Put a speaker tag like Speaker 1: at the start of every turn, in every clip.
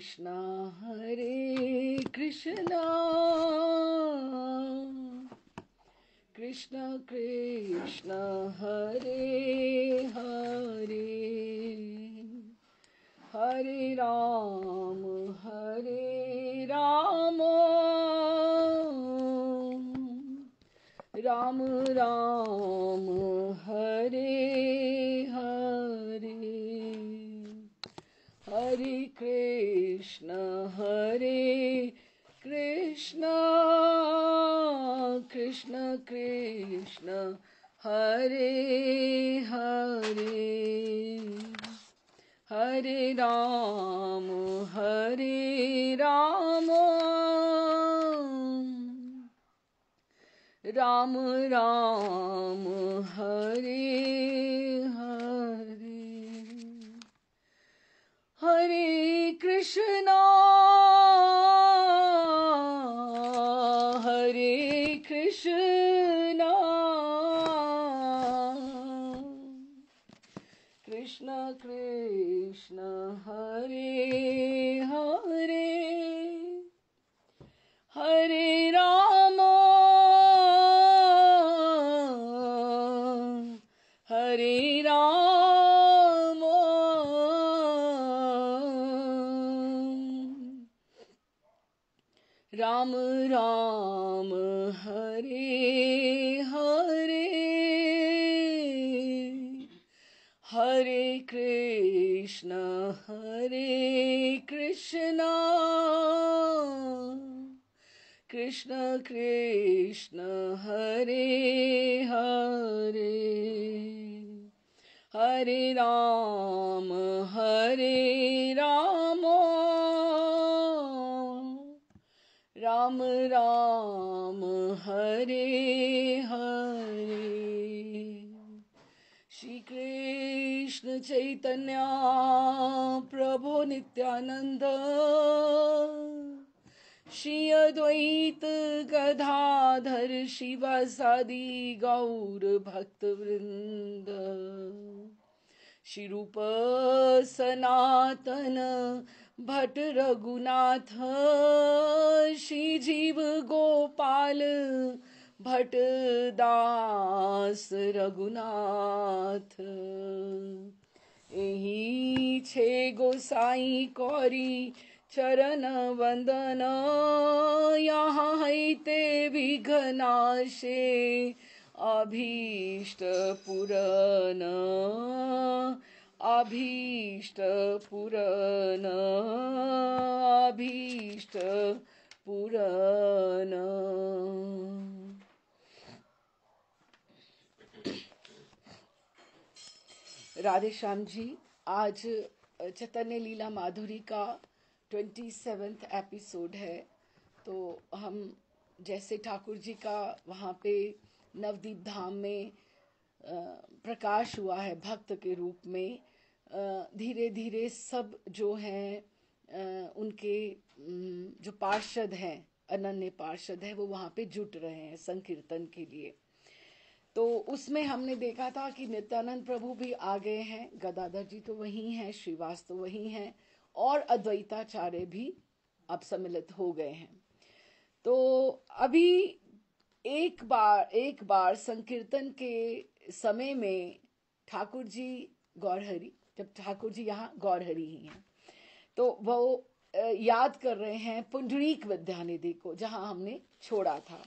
Speaker 1: Krishna Krishna Krishna Hare Hare Hare Ram Ram Ram Hare Hare Hare Krishna Krishna Krishna Hare Hare Hare Ram Ram Ram Hare Hare Hare Krishna Krishna Krishna Hare Hare Hare Rama Ram Ram Hare Hare Hare Krishna Krishna Krishna Hare Hare Hare Ram Ram Ram Hare Hare Shri Krishna Chaitanya Prabhu Nityananda Shri Advaita Gadadhar Shivasadi Gaur Bhakta Vrinda Shri Rupa Sanatana Bhat Raghunath Shri Jeev Gopal Bhat Das Raghunath एही छे गोसाई कौरी चरण वंदन यहाँ हैते विघ्नाशे अभीष्ट पुरन राधे श्याम जी, आज चैतन्य लीला माधुरी का 27वां एपिसोड है। तो हम जैसे ठाकुर जी का वहाँ पे नवदीप धाम में प्रकाश हुआ है भक्त के रूप में, धीरे धीरे सब जो हैं उनके जो पार्षद हैं, अनन्य पार्षद है, वो वहाँ पे जुट रहे हैं संकीर्तन के लिए। तो उसमें हमने देखा था कि नित्यानंद प्रभु भी आ गए हैं, गदाधर जी तो वही हैं, श्रीवास तो वही हैं, और अद्वैताचार्य भी अब सम्मिलित हो गए हैं। तो अभी एक बार संकीर्तन के समय में ठाकुर जी गौरहरि, जब ठाकुर जी यहाँ गौरहरि ही हैं, तो वो याद कर रहे हैं पुंडरीक विद्यानिधि को, जहाँ हमने छोड़ा था।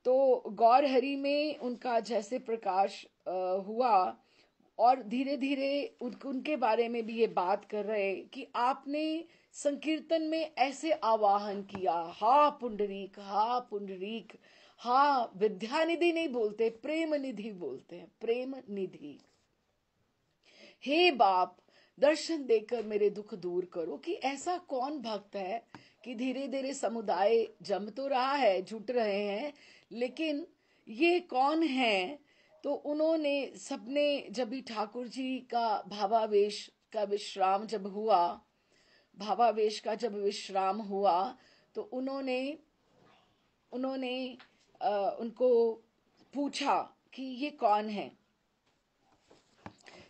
Speaker 1: तो गौरहरि में उनका जैसे प्रकाश हुआ, और धीरे धीरे उनके बारे में भी ये बात कर रहे कि आपने संकीर्तन में ऐसे आवाहन किया, हा पुंडरीक, हा पुंडरीक, हा विद्यानिधि नहीं बोलते, प्रेम निधि बोलते हैं, प्रेम निधि। हे बाप, दर्शन देकर मेरे दुख दूर करो। कि ऐसा कौन भक्त है कि धीरे धीरे समुदाय जम तो रहा है, जुट रहे हैं, लेकिन ये कौन है? तो उन्होंने सबने जब भी ठाकुर जी का भावावेश का विश्राम जब हुआ, भावावेश का जब विश्राम हुआ, तो उन्होंने उनको पूछा कि ये कौन है,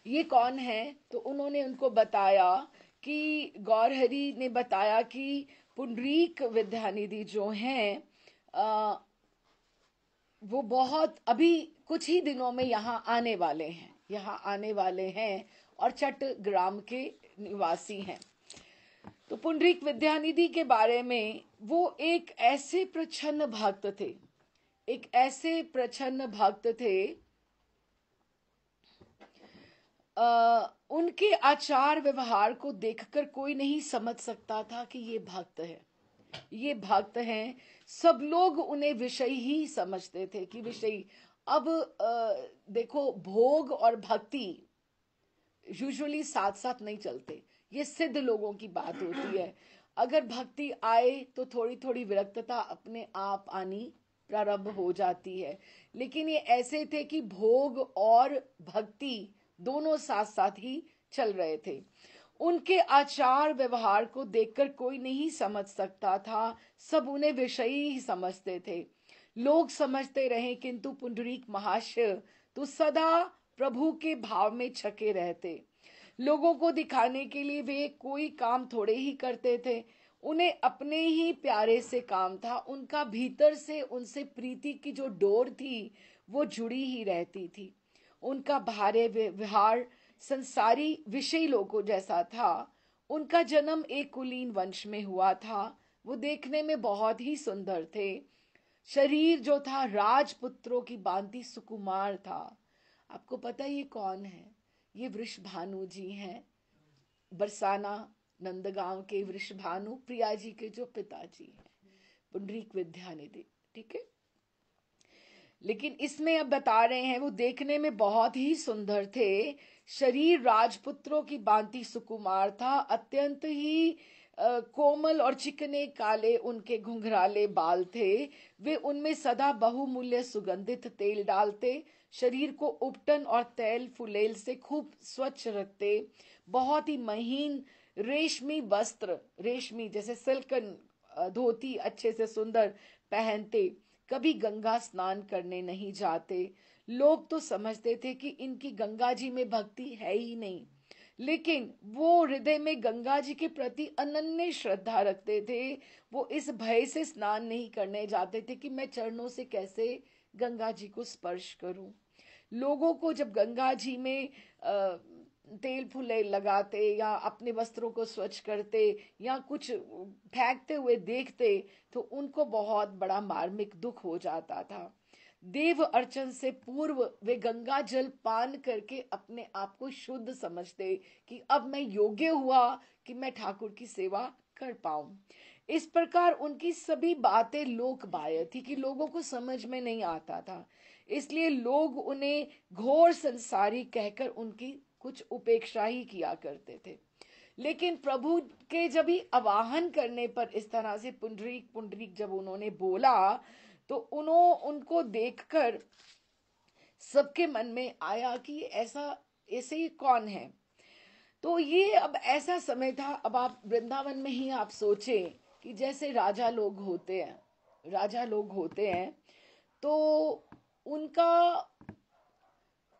Speaker 1: ये कौन है? तो उन्होंने उनको बताया कि गौरहरी ने बताया कि पुंडरीक विद्यानिधि जो हैं वो बहुत अभी कुछ ही दिनों में यहाँ आने वाले हैं और चट्टग्राम के निवासी हैं। तो पुंडरीक विद्यानिधि के बारे में, वो एक ऐसे प्रच्छन्न भक्त थे, उनके आचार व्यवहार को देखकर कोई नहीं समझ सकता था कि ये भक्त हैं। सब लोग उन्हें विषयी ही समझते थे कि विषयी। अब देखो, भोग और भक्ति यूजुअली साथ साथ नहीं चलते, ये सिद्ध लोगों की बात होती है। अगर भक्ति आए तो थोड़ी थोड़ी विरक्तता अपने आप आनी प्रारंभ हो जाती है, लेकिन ये ऐसे थे कि भोग और भक्ति दोनों साथ साथ ही चल रहे थे। उनके आचार व्यवहार को देखकर कोई नहीं समझ सकता था, सब उन्हें विषयी ही समझते थे। लोग समझते रहे, किंतु पुंडरीक महाशय तो सदा प्रभु के भाव में छके रहते। लोगों को दिखाने के लिए वे कोई काम थोड़े ही करते थे, उन्हें अपने ही प्यारे से काम था। उनका भीतर से उनसे प्रीति की जो डोर थी वो जुड़ी ही रहती थी। उनका भारे व्यवहार संसारी विषयी लोगों जैसा था। उनका जन्म एक कुलीन वंश में हुआ था। वो देखने में बहुत ही सुंदर थे। शरीर जो था राजपुत्रों की भांति सुकुमार था। आपको पता है ये कौन है? ये वृषभानु जी हैं, बरसाना नंदगांव के वृषभानु प्रिया जी के जो पिताजी हैं, पुंडरीक विद्यानिधि। ठीक है, लेकिन इसमें अब बता रहे हैं वो देखने में बहुत ही सुंदर थे। शरीर राजपुत्रों की भांति सुकुमार था। अत्यंत ही कोमल और चिकने काले उनके घुंघराले बाल थे। वे उनमें सदा बहुमूल्य सुगंधित तेल डालते। शरीर को उपटन और तेल फुलेल से खूब स्वच्छ रखते। बहुत ही महीन रेशमी वस्त्र, रेशमी जैसे सिल्कन धोती अच्छे से सुंदर पहनते। कभी गंगा स्नान करने नहीं जाते। लोग तो समझते थे कि इनकी गंगा जी में भक्ति है ही नहीं, लेकिन वो हृदय में गंगा जी के प्रति अनन्य श्रद्धा रखते थे। वो इस भय से स्नान नहीं करने जाते थे कि मैं चरणों से कैसे गंगा जी को स्पर्श करूं। लोगों को जब गंगा जी में तेल फुले लगाते या अपने वस्त्रों को स्वच्छ करते या कुछ फेंकते हुए देखते तो उनको बहुत बड़ा मार्मिक दुख हो जाता था। देव अर्चन से पूर्व वे गंगा जल पान करके अपने आप को शुद्ध समझते कि अब मैं योग्य हुआ कि मैं ठाकुर की सेवा कर पाऊं। इस प्रकार उनकी सभी बातें लोक बाह्य थी कि लोगों को समझ में नहीं आता था, इसलिए लोग उन्हें घोर संसारी कहकर उनकी कुछ उपेक्षा ही किया करते थे। लेकिन प्रभु के जब ही आवाहन करने पर इस तरह से पुंडरीक पुंडरीक जब उन्होंने बोला तो उनको देखकर सबके मन में आया कि ऐसे ही कौन है। तो ये अब ऐसा समय था, अब आप वृंदावन में ही आप सोचें कि जैसे राजा लोग होते हैं तो उनका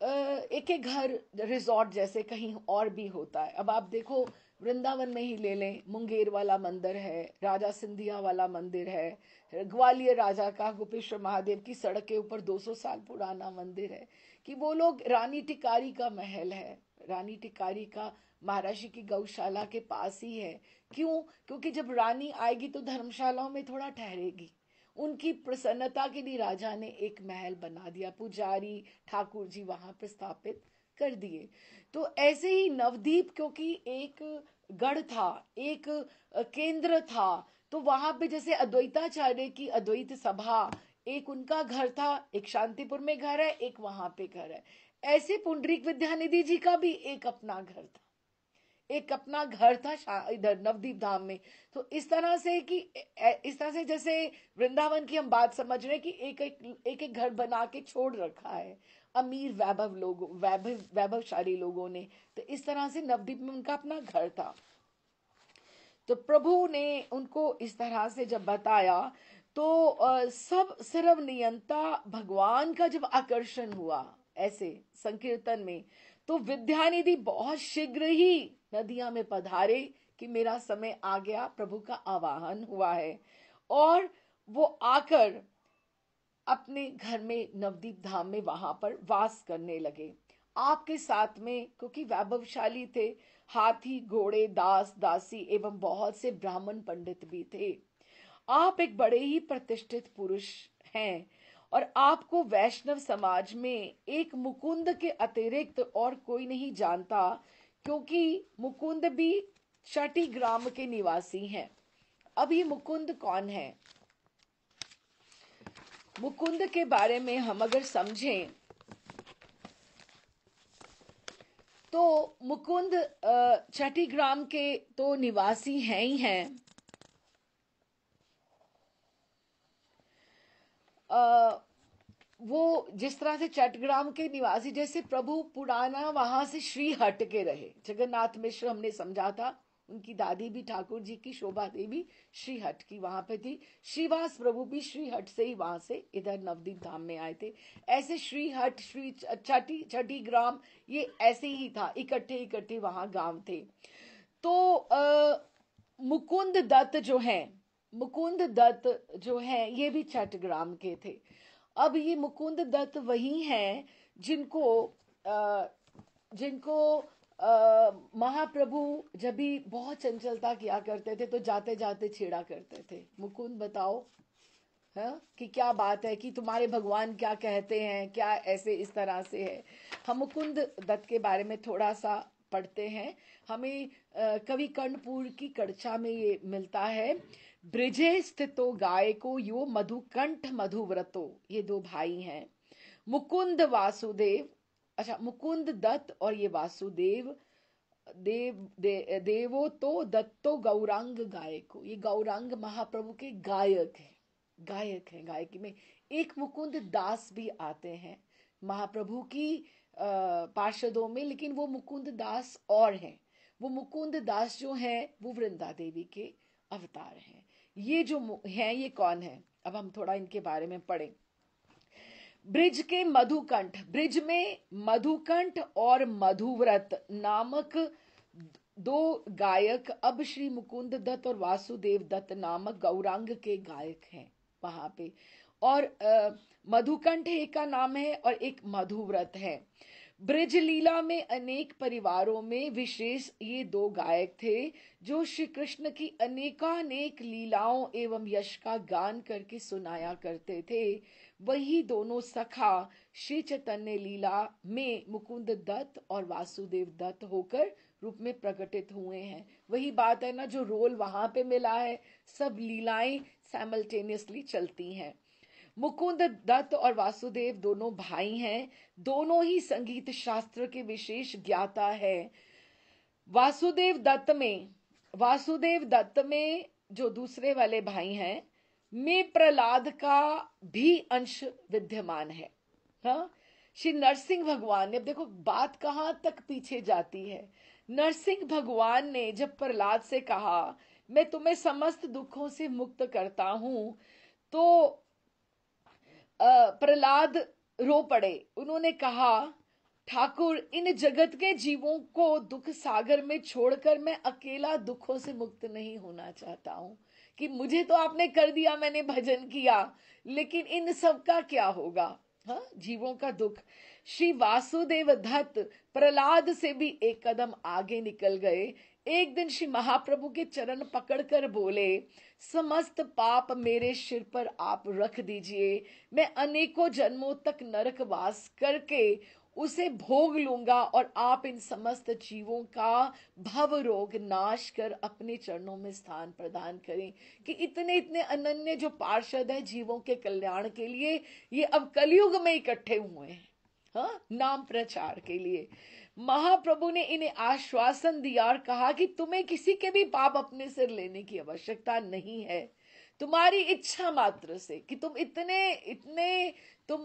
Speaker 1: एक एक घर रिजॉर्ट जैसे कहीं और भी होता है। अब आप देखो वृंदावन में ही ले लें, मुंगेर वाला मंदिर है, राजा सिंधिया वाला मंदिर है, ग्वालियर राजा का गोपेश्वर महादेव की सड़क के ऊपर 200 साल पुराना मंदिर है। कि वो लोग रानी टिकारी का महल है, रानी टिकारी का महाराष्ट्र की गौशाला के पास ही है। क्यों? क्योंकि जब रानी आएगी तो धर्मशालाओं में थोड़ा ठहरेगी। उनकी प्रसन्नता के लिए राजा ने एक महल बना दिया, पुजारी ठाकुर जी वहां पर स्थापित कर दिए। तो ऐसे ही नवदीप क्योंकि एक गढ़ था, एक केंद्र था, तो वहां पे जैसे अद्वैताचार्य की अद्वैत सभा एक उनका घर था, एक शांतिपुर में घर है, एक वहां पे घर है। ऐसे पुंडरीक विद्यानिधि जी का भी एक अपना घर था इधर नवदीप धाम में। तो इस तरह से जैसे वृंदावन की हम बात समझ रहे हैं कि एक घर बना के छोड़ रखा है अमीर वैभवशाली लोगों ने। तो इस तरह से नवदीप में उनका अपना घर था। तो प्रभु ने उनको इस तरह से जब बताया तो सब सर्व नियंता भगवान का जब आकर्षण हुआ ऐसे संकीर्तन में, तो विद्यानिधि बहुत शीघ्र ही नदियां में पधारे कि मेरा समय आ गया, प्रभु का आवाहन हुआ है। और वो आकर अपने घर में नवदीप धाम में वहां पर वास करने लगे आपके साथ में, क्योंकि वैभवशाली थे, हाथी घोड़े दास दासी एवं बहुत से ब्राह्मण पंडित भी थे। आप एक बड़े ही प्रतिष्ठित पुरुष हैं और आपको वैष्णव समाज में एक मुकुंद के अतिरिक्त और कोई नहीं जानता, क्योंकि मुकुंद भी चटी ग्राम के निवासी हैं। अब ये मुकुंद कौन है? मुकुंद के बारे में हम अगर समझें तो मुकुंद चट्टीग्राम के तो निवासी हैं ही हैं। वो जिस तरह से चट्टग्राम के निवासी, जैसे प्रभु पुराना वहां से श्री हट के रहे। जगन्नाथ मिश्र हमने समझा था, उनकी दादी भी ठाकुर जी की शोभा देवी श्री हट की वहां पे थी। श्रीवास प्रभु भी श्री हट से ही वहां से इधर नवदीप धाम में आए थे। ऐसे श्री हट, श्री छठी ग्राम, ये ऐसे ही था, इकट्ठे इकट्ठे वहां गांव थे। तो मुकुंद दत्त जो है, मुकुंद दत्त जो है ये भी चट्टग्राम के थे। अब ये मुकुंद दत्त वही हैं जिनको जिनको महाप्रभु जब भी बहुत चंचलता किया करते थे तो जाते जाते छेड़ा करते थे, मुकुंद बताओ हाँ कि क्या बात है, कि तुम्हारे भगवान क्या कहते हैं, क्या ऐसे इस तरह से है। हम मुकुंद दत्त के बारे में थोड़ा सा पढ़ते हैं। हमें कवि कर्णपुर की कड़छा में ये मिलता है। ब्रिजे स्थितो गायको यो मधुकंठ मधुव्रतो, ये दो भाई हैं, मुकुंद वासुदेव। अच्छा, मुकुंद दत्त और ये वासुदेव देवो तो दत्तो गौरांग गायको, ये गौरांग महाप्रभु के गायक है, गायक है। गायकी में एक मुकुंद दास भी आते हैं महाप्रभु की पार्षदों में, लेकिन वो मुकुंद दास और हैं। वो मुकुंद दास जो हैं वो वृंदा देवी के अवतार हैं। ये जो हैं ये कौन है, अब हम थोड़ा इनके बारे में पढ़ें। ब्रिज के मधुकंठ, ब्रिज में मधुकंठ और मधुव्रत नामक दो गायक अब श्री मुकुंद दत्त और वासुदेव दत्त नामक गौरांग के गायक हैं वहां पे। और मधुकंठ एक का नाम है और एक मधुव्रत है। ब्रज लीला में अनेक परिवारों में विशेष ये दो गायक थे जो श्री कृष्ण की अनेकानेक लीलाओं एवं यश का गान करके सुनाया करते थे। वही दोनों सखा श्री चैतन्य लीला में मुकुंद दत्त और वासुदेव दत्त होकर रूप में प्रकटित हुए हैं। वही बात है ना, जो रोल वहां पे मिला है, सब लीलाएं साइमल्टेनियसली चलती हैं। मुकुंद दत्त और वासुदेव दोनों भाई हैं, दोनों ही संगीत शास्त्र के विशेष ज्ञाता है। वासुदेव दत्त में जो दूसरे वाले भाई हैं में प्रहलाद का भी अंश विद्यमान है। हाँ, श्री नरसिंह भगवान ने, अब देखो बात कहां तक पीछे जाती है। नरसिंह भगवान ने जब प्रहलाद से कहा मैं तुम्हें समस्त दुखों से मुक्त करता हूं, तो प्रहलाद रो पड़े। उन्होंने कहा ठाकुर, इन जगत के जीवों को दुख सागर में छोड़कर मैं अकेला दुखों से मुक्त नहीं होना चाहता हूं। कि मुझे तो आपने कर दिया, मैंने भजन किया, लेकिन इन सब का क्या होगा, हाँ, जीवों का दुख। श्री वासुदेव दत्त प्रहलाद से भी एक कदम आगे निकल गए। एक दिन श्री महाप्रभु के चरण पकड़कर बोले, समस्त पाप मेरे सिर पर आप रख दीजिए, मैं अनेकों जन्मों तक नरकवास करके उसे भोग लूंगा और आप इन समस्त जीवों का भव रोग नाश कर अपने चरणों में स्थान प्रदान करें। कि इतने इतने अनन्य जो पार्षद हैं जीवों के कल्याण के लिए, ये अब कलयुग में इकट्ठे हुए हैं, हाँ, नाम प्रचार के लिए। महाप्रभु ने इन्हें आश्वासन दिया और कहा कि तुम्हें किसी के भी पाप अपने सिर लेने की आवश्यकता नहीं है। तुम्हारी इच्छा मात्र से, कि तुम इतने इतने तुम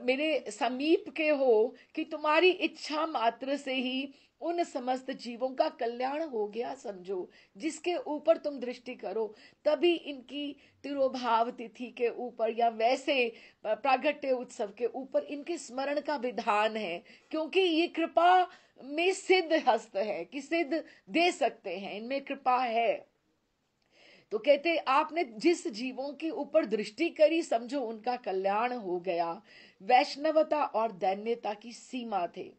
Speaker 1: मेरे समीप के हो कि तुम्हारी इच्छा मात्र से ही उन समस्त जीवों का कल्याण हो गया समझो, जिसके ऊपर तुम दृष्टि करो। तभी इनकी तिरोभाव तिथि के ऊपर या वैसे प्रागट्य उत्सव के ऊपर इनके स्मरण का विधान है, क्योंकि ये कृपा में सिद्ध हस्त है कि सिद्ध दे सकते हैं, इनमें कृपा है। तो कहते आपने जिस जीवों के ऊपर दृष्टि करी समझो उनका कल्याण हो गया। वैष्णवता और दैन्यता की सीमा थे।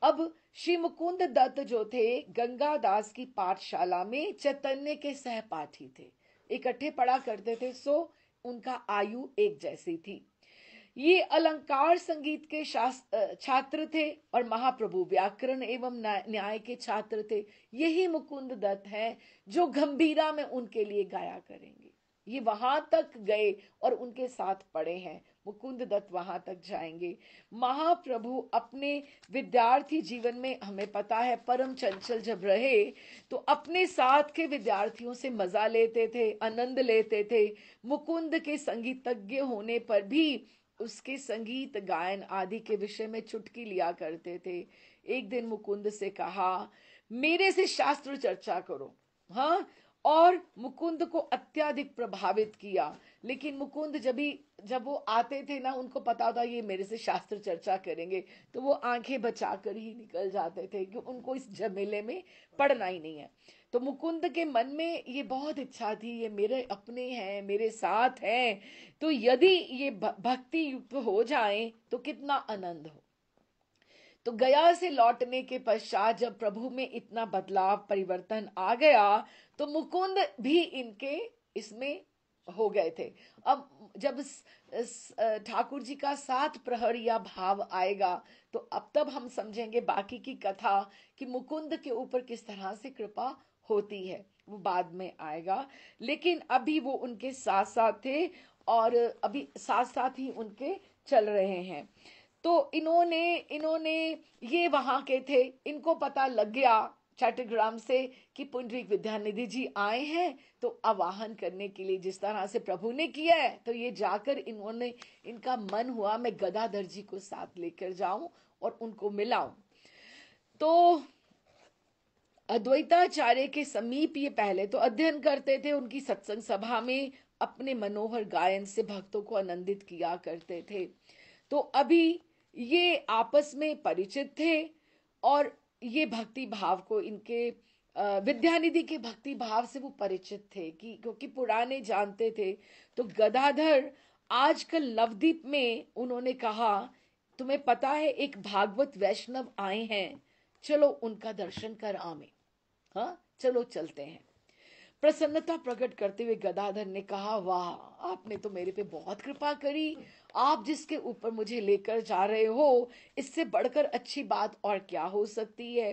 Speaker 1: अब श्री मुकुंद दत्त जो थे गंगा दास की पाठशाला में चैतन्य के सहपाठी थे, इकट्ठे पढ़ा करते थे, सो उनका आयु एक जैसी थी। ये अलंकार संगीत के छात्र थे और महाप्रभु व्याकरण एवं न्याय के छात्र थे। यही मुकुंद दत्त हैं जो गंभीरा में उनके लिए गाया करेंगे। ये वहां तक गए और उनके साथ पढ़े हैं। मुकुंद दत्त वहां तक जाएंगे। महाप्रभु अपने विद्यार्थी जीवन में हमें पता है परम चंचल जब रहे तो अपने साथ के विद्यार्थियों से मजा लेते थे, आनंद लेते थे। मुकुंद के संगीतज्ञ होने पर भी उसके संगीत गायन आदि के विषय में चुटकी लिया करते थे। एक दिन मुकुंद से कहा मेरे से शास्त्र चर्चा करो। हाँ, और मुकुंद को अत्यधिक प्रभावित किया। लेकिन मुकुंद जब वो आते थे ना, उनको पता था ये मेरे से शास्त्र चर्चा करेंगे, तो वो आंखें बचाकर ही निकल जाते थे कि उनको इस झमेले में पड़ना ही नहीं है। तो मुकुंद के मन में ये बहुत इच्छा थी, ये मेरे अपने हैं, मेरे साथ हैं, तो यदि ये भक्ति युक्त हो जाएं तो कितना आनंद हो। तो गया से लौटने के पश्चात जब प्रभु में इतना बदलाव परिवर्तन आ गया तो मुकुंद भी इनके इसमें हो गए थे। अब जब ठाकुर जी का 7 प्रहर या भाव आएगा तो अब तब हम समझेंगे बाकी की कथा कि मुकुंद के ऊपर किस तरह से कृपा होती है, वो बाद में आएगा। लेकिन अभी वो उनके साथ साथ थे और अभी साथ साथ ही उनके चल रहे हैं। तो इन्होंने ये वहां के थे, इनको पता लग गया चट्टग्राम से कि पुंडरीक विद्यानिधि जी आए हैं, तो आवाहन करने के लिए जिस तरह से प्रभु ने किया है, तो ये जाकर इनका मन हुआ मैं गदाधर जी को साथ लेकर जाऊं और उनको मिलाऊं। तो अद्वैताचार्य के समीप ये पहले तो अध्ययन करते थे, उनकी सत्संग सभा में अपने मनोहर गायन से भक्तों को आनंदित किया करते थे। तो अभी ये आपस में परिचित थे और ये भक्ति भाव को इनके विद्यानिधि के भक्ति भाव से वो परिचित थे कि क्योंकि पुराने जानते थे। तो गदाधर आजकल नवदीप में उन्होंने कहा तुम्हें पता है एक भागवत वैष्णव आए हैं, चलो उनका दर्शन कर आवे। हाँ, चलो चलते हैं। प्रसन्नता प्रकट करते हुए गदाधर ने कहा वाह, आपने तो मेरे पे बहुत कृपा करी। आप जिसके ऊपर मुझे लेकर जा रहे हो, इससे बढ़कर अच्छी बात और क्या हो सकती है।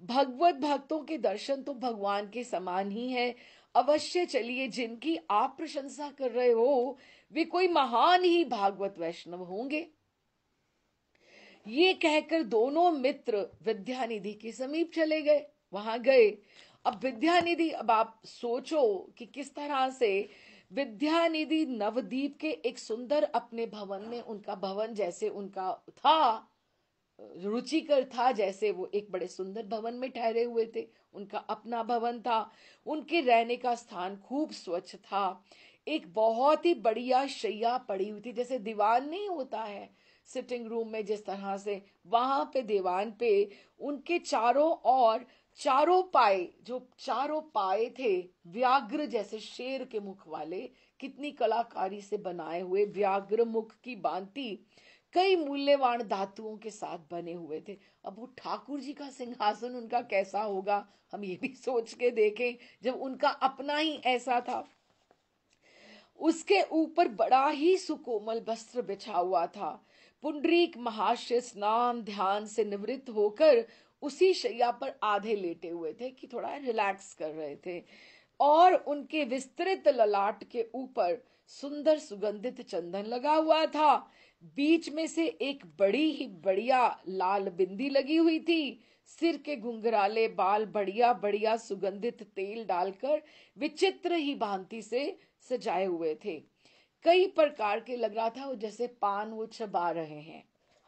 Speaker 1: भगवत भक्तों के दर्शन तो भगवान के समान ही है। अवश्य चलिए, जिनकी आप प्रशंसा कर रहे हो वे कोई महान ही भागवत वैष्णव होंगे। ये कहकर दोनों मित्र विद्यानिधि के समीप चले गए, वहां गए। अब विद्यानिधि, अब आप सोचो कि किस तरह से विद्यानिधि नवदीप के एक सुंदर अपने भवन में, उनका भवन जैसे उनका था, रुचिकर था, जैसे वो एक बड़े सुंदर भवन में ठहरे हुए थे, उनका अपना भवन था। उनके रहने का स्थान खूब स्वच्छ था। एक बहुत ही बढ़िया शैया पड़ी हुई थी, जैसे दीवान नहीं होता है सिटिंग रूम में जिस तरह से, वहां पे दीवान पे उनके चारों ओर चारों पाए, जो चारों पाए थे व्याघ्र जैसे शेर के मुख वाले, कितनी कलाकारी से बनाए हुए व्याघ्र मुख की भांति कई मूल्यवान धातुओं के साथ बने हुए थे। अब वो ठाकुर जी का सिंहासन उनका कैसा होगा, हम ये भी सोच के देखें जब उनका अपना ही ऐसा था। उसके ऊपर बड़ा ही सुकोमल वस्त्र बिछा हुआ था। पुंडरीक महाशय स्नान ध्यान से निवृत्त होकर उसी शैया पर आधे लेटे हुए थे कि थोड़ा रिलैक्स कर रहे थे, और उनके विस्तृत ललाट के ऊपर सुंदर सुगंधित चंदन लगा हुआ था। बीच में से एक बड़ी ही बढ़िया लाल बिंदी लगी हुई थी। सिर के घुंघराले बाल बढ़िया बढ़िया सुगंधित तेल डालकर विचित्र ही भांति से सजाए हुए थे। कई प्रकार के लग रहा था वो जैसे पान वो चबा रहे हैं।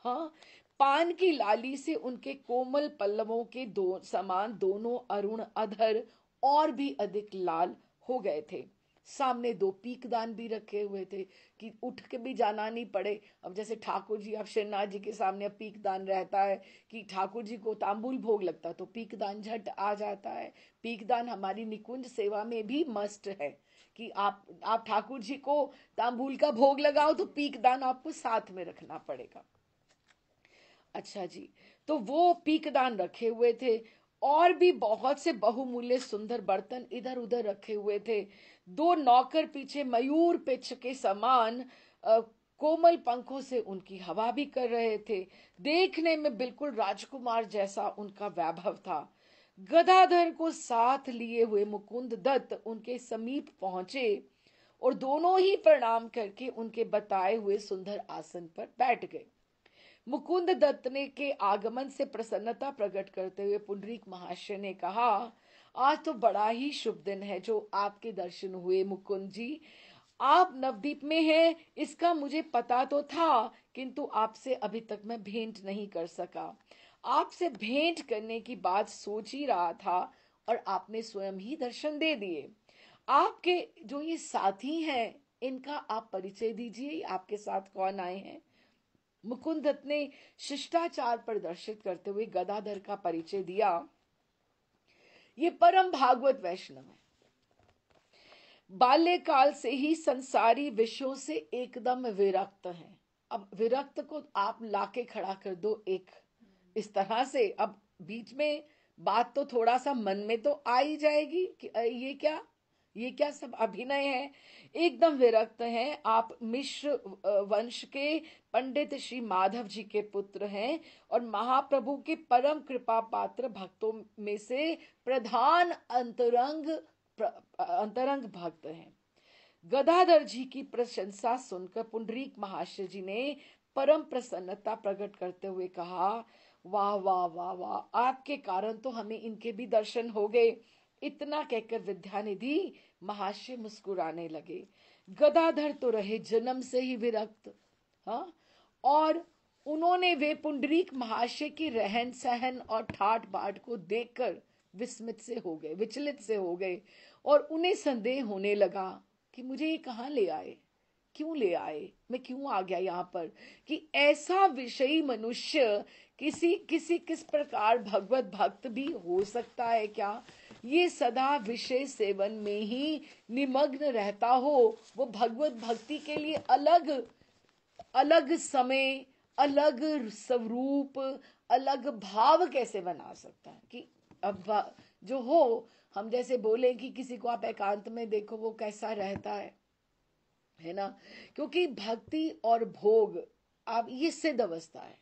Speaker 1: हाँ, पान की लाली से उनके कोमल पल्लवों के दो समान दोनों अरुण अधर और भी अधिक लाल हो गए थे। सामने दो पीकदान भी रखे हुए थे कि उठ के भी जाना नहीं पड़े। अब जैसे ठाकुर जी, अब श्रीनाथ जी के सामने अब पीकदान रहता है कि ठाकुर जी को तांबूल भोग लगता तो पीकदान झट आ जाता है। पीकदान हमारी निकुंज सेवा में भी मस्ट है कि आप ठाकुर जी को तांबूल का भोग लगाओ तो पीकदान आपको साथ में रखना पड़ेगा। अच्छा जी, तो वो पीकदान रखे हुए थे और भी बहुत से बहुमूल्य सुंदर बर्तन इधर उधर रखे हुए थे। दो नौकर पीछे मयूर पिच के समान कोमल पंखों से उनकी हवा भी कर रहे थे। देखने में बिल्कुल राजकुमार जैसा उनका वैभव था। गदाधर को साथ लिए हुए मुकुंद दत्त उनके समीप पहुंचे और दोनों ही प्रणाम करके उनके बताए हुए सुंदर आसन पर बैठ गए। मुकुंद दत्त ने के आगमन से प्रसन्नता प्रकट करते हुए पुंडरीक महाशय ने कहा, आज तो बड़ा ही शुभ दिन है जो आपके दर्शन हुए मुकुंद जी। आप नवदीप में हैं इसका मुझे पता तो था, किंतु आपसे अभी तक मैं भेंट नहीं कर सका। आपसे भेंट करने की बात सोच ही रहा था और आपने स्वयं ही दर्शन दे दिए। आपके जो ये साथी हैं इनका आप परिचय दीजिए, आपके साथ कौन आए हैं। मुकुंद दत्त ने शिष्टाचार प्रदर्शित करते हुए गदाधर का परिचय दिया। ये परम भागवत वैष्णव है, बाल्यकाल से ही संसारी विषयों से एकदम विरक्त है। अब विरक्त को आप लाके खड़ा कर दो एक इस तरह से, अब बीच में बात तो थोड़ा सा मन में तो आ ही जाएगी कि ये क्या सब अभिनय है। एकदम विरक्त हैं आप। मिश्र वंश के पंडित श्री माधव जी के पुत्र हैं और महाप्रभु के परम कृपा पात्र भक्तों में से प्रधान अंतरंग भक्त हैं। गदाधर जी की प्रशंसा सुनकर पुंडरीक महाशय जी ने परम प्रसन्नता प्रकट करते हुए कहा, वाह वाह वाह वाह, आपके कारण तो हमें इनके भी दर्शन हो गए। इतना कहकर विद्यानिधि महाशय मुस्कुराने लगे। गदाधर तो रहे जन्म से ही विरक्त, हाँ, और उन्होंने वे पुंडरीक महाशय की रहन सहन और ठाट बाट को देखकर विस्मित से हो गए, विचलित से हो गए और उन्हें संदेह होने लगा कि मुझे ये कहाँ ले आए, क्यों ले आए, मैं क्यों आ गया यहाँ पर, कि ऐसा विषयी मनुष्य किस प्रकार भगवत भक्त भी हो सकता है क्या। ये सदा विषय सेवन में ही निमग्न रहता हो, वो भगवत भक्ति के लिए अलग अलग समय, अलग स्वरूप, अलग भाव कैसे बना सकता है। कि अब जो हो, हम जैसे बोले कि किसी को आप एकांत में देखो वो कैसा रहता है ना, क्योंकि भक्ति और भोग आप ये सिद्ध अवस्था है,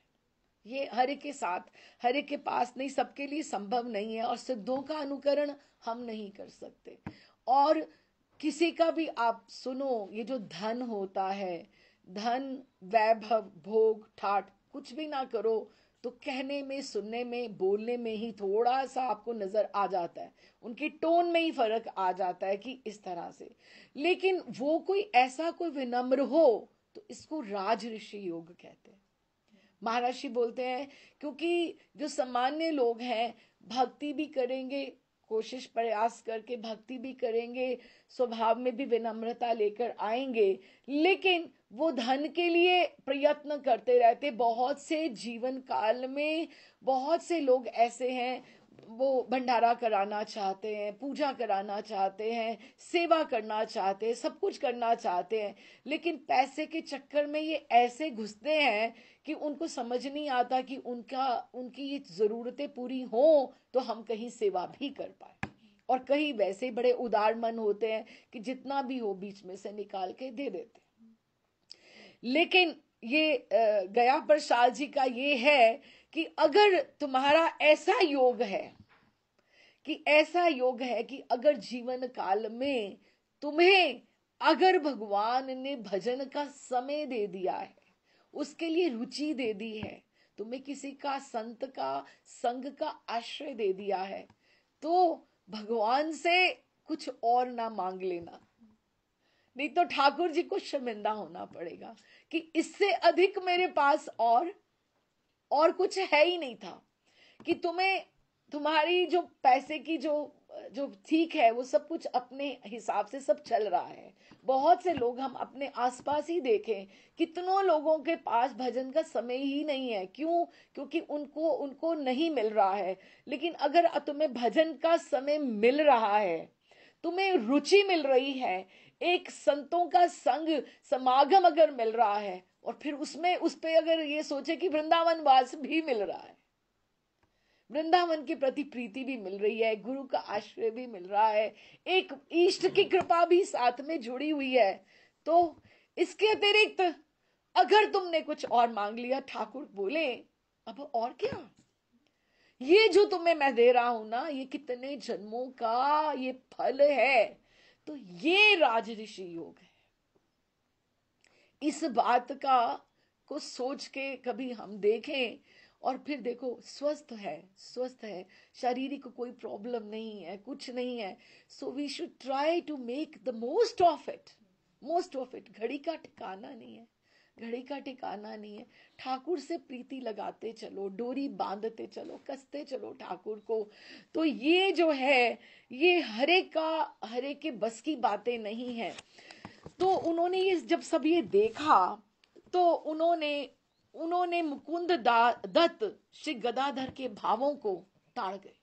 Speaker 1: ये हर एक के साथ, हर एक के पास नहीं, सबके लिए संभव नहीं है और सिद्धों का अनुकरण हम नहीं कर सकते। और किसी का भी आप सुनो, ये जो धन होता है, धन वैभव भोग ठाट कुछ भी ना करो तो कहने में, सुनने में, बोलने में ही थोड़ा सा आपको नजर आ जाता है, उनकी टोन में ही फर्क आ जाता है कि इस तरह से। लेकिन वो कोई ऐसा कोई विनम्र हो तो इसको राज ऋषि योग कहते हैं। महर्षि बोलते हैं क्योंकि जो सामान्य लोग हैं भक्ति भी करेंगे, कोशिश प्रयास करके भक्ति भी करेंगे, स्वभाव में भी विनम्रता लेकर आएंगे, लेकिन वो धन के लिए प्रयत्न करते रहते। बहुत से जीवन काल में बहुत से लोग ऐसे हैं, वो भंडारा कराना चाहते हैं, पूजा कराना चाहते हैं, सेवा करना चाहते हैं, सब कुछ करना चाहते हैं, लेकिन पैसे के चक्कर में ये ऐसे घुसते हैं कि उनको समझ नहीं आता कि उनकी ये जरूरतें पूरी हो तो हम कहीं सेवा भी कर पाए। और कहीं वैसे ही बड़े उदार मन होते हैं कि जितना भी हो बीच में से निकाल के दे देते। लेकिन ये गया प्रसाद जी का ये है कि अगर तुम्हारा ऐसा योग है कि अगर जीवन काल में तुम्हें, अगर भगवान ने भजन का समय दे दिया है, उसके लिए रुचि दे दी है, तुम्हें किसी का संत का संग का आश्रय दे दिया है, तो भगवान से कुछ और ना मांग लेना, नहीं तो ठाकुर जी को शर्मिंदा होना पड़ेगा कि इससे अधिक मेरे पास और और कुछ है ही नहीं था, कि तुम्हें तुम्हारी जो पैसे की जो जो ठीक है वो सब कुछ अपने हिसाब से सब चल रहा है। बहुत से लोग हम अपने आसपास ही देखें, कितनों लोगों के पास भजन का समय ही नहीं है। क्यों? क्योंकि उनको उनको नहीं मिल रहा है। लेकिन अगर तुम्हें भजन का समय मिल रहा है, तुम्हें रुचि मिल रही है, एक संतों का संग समागम अगर मिल रहा है, और फिर उसमें उस पे अगर ये सोचे कि वृंदावन वास भी मिल रहा है, वृंदावन के प्रति प्रीति भी मिल रही है, गुरु का आश्रय भी मिल रहा है, एक इष्ट की कृपा भी साथ में जुड़ी हुई है, तो इसके अतिरिक्त अगर तुमने कुछ और मांग लिया, ठाकुर बोले अब और क्या, ये जो तुम्हें मैं दे रहा हूं ना, ये कितने जन्मों का ये फल है। तो ये राज ऋषि योग है। इस बात का को सोच के कभी हम देखें, और फिर देखो स्वस्थ है, स्वस्थ है, शारीरिक कोई प्रॉब्लम नहीं है, कुछ नहीं है। So we should try to make the most of it, most of it. घड़ी का ठिकाना नहीं है, घड़ी का ठिकाना नहीं है। ठाकुर से प्रीति लगाते चलो, डोरी बांधते चलो, कसते चलो ठाकुर को। तो ये जो है, ये हरे के बस की बातें नहीं है। तो उन्होंने ये जब सब ये देखा, तो उन्होंने उन्होंने मुकुंद दत्त श्री गदाधर के भावों को ताड़ गए।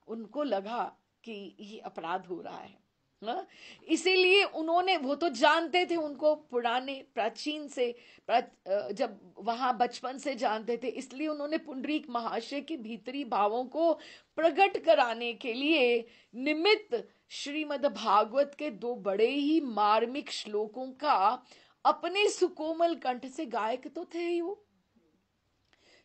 Speaker 1: उनको लगा कि ये अपराध हो रहा है, हाँ? इसीलिए उन्होंने, वो तो जानते थे, उनको पुराने प्राचीन से जब वहां बचपन से जानते थे, इसलिए उन्होंने पुंडरीक महाशय के भीतरी भावों को प्रकट कराने के लिए निमित्त श्रीमद् भागवत के दो बड़े ही मार्मिक श्लोकों का अपने सुकोमल कंठ से, गायक तो थे ही वो,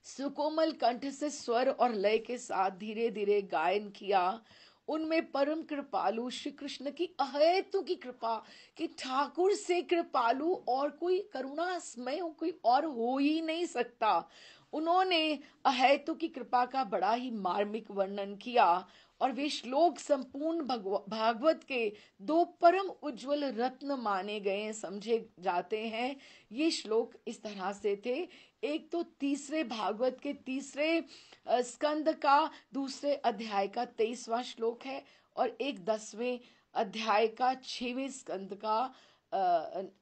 Speaker 1: सुकोमल कंठ से स्वर और लय के साथ धीरे धीरे गायन किया। उनमें परम कृपालु श्री कृष्ण की अहेतु की कृपा, कि ठाकुर से कृपालु और कोई करुणामय कोई और हो ही नहीं सकता। उन्होंने अहेतु की कृपा का बड़ा ही मार्मिक वर्णन किया, और वे श्लोक संपूर्ण भागवत के दो परम उज्जवल रत्न माने गए, समझे जाते हैं। ये श्लोक इस तरह से थे। एक तो तीसरे भागवत के तीसरे स्कंद का दूसरे अध्याय का 23वां श्लोक है, और एक 10वें अध्याय का 6वें स्कंद का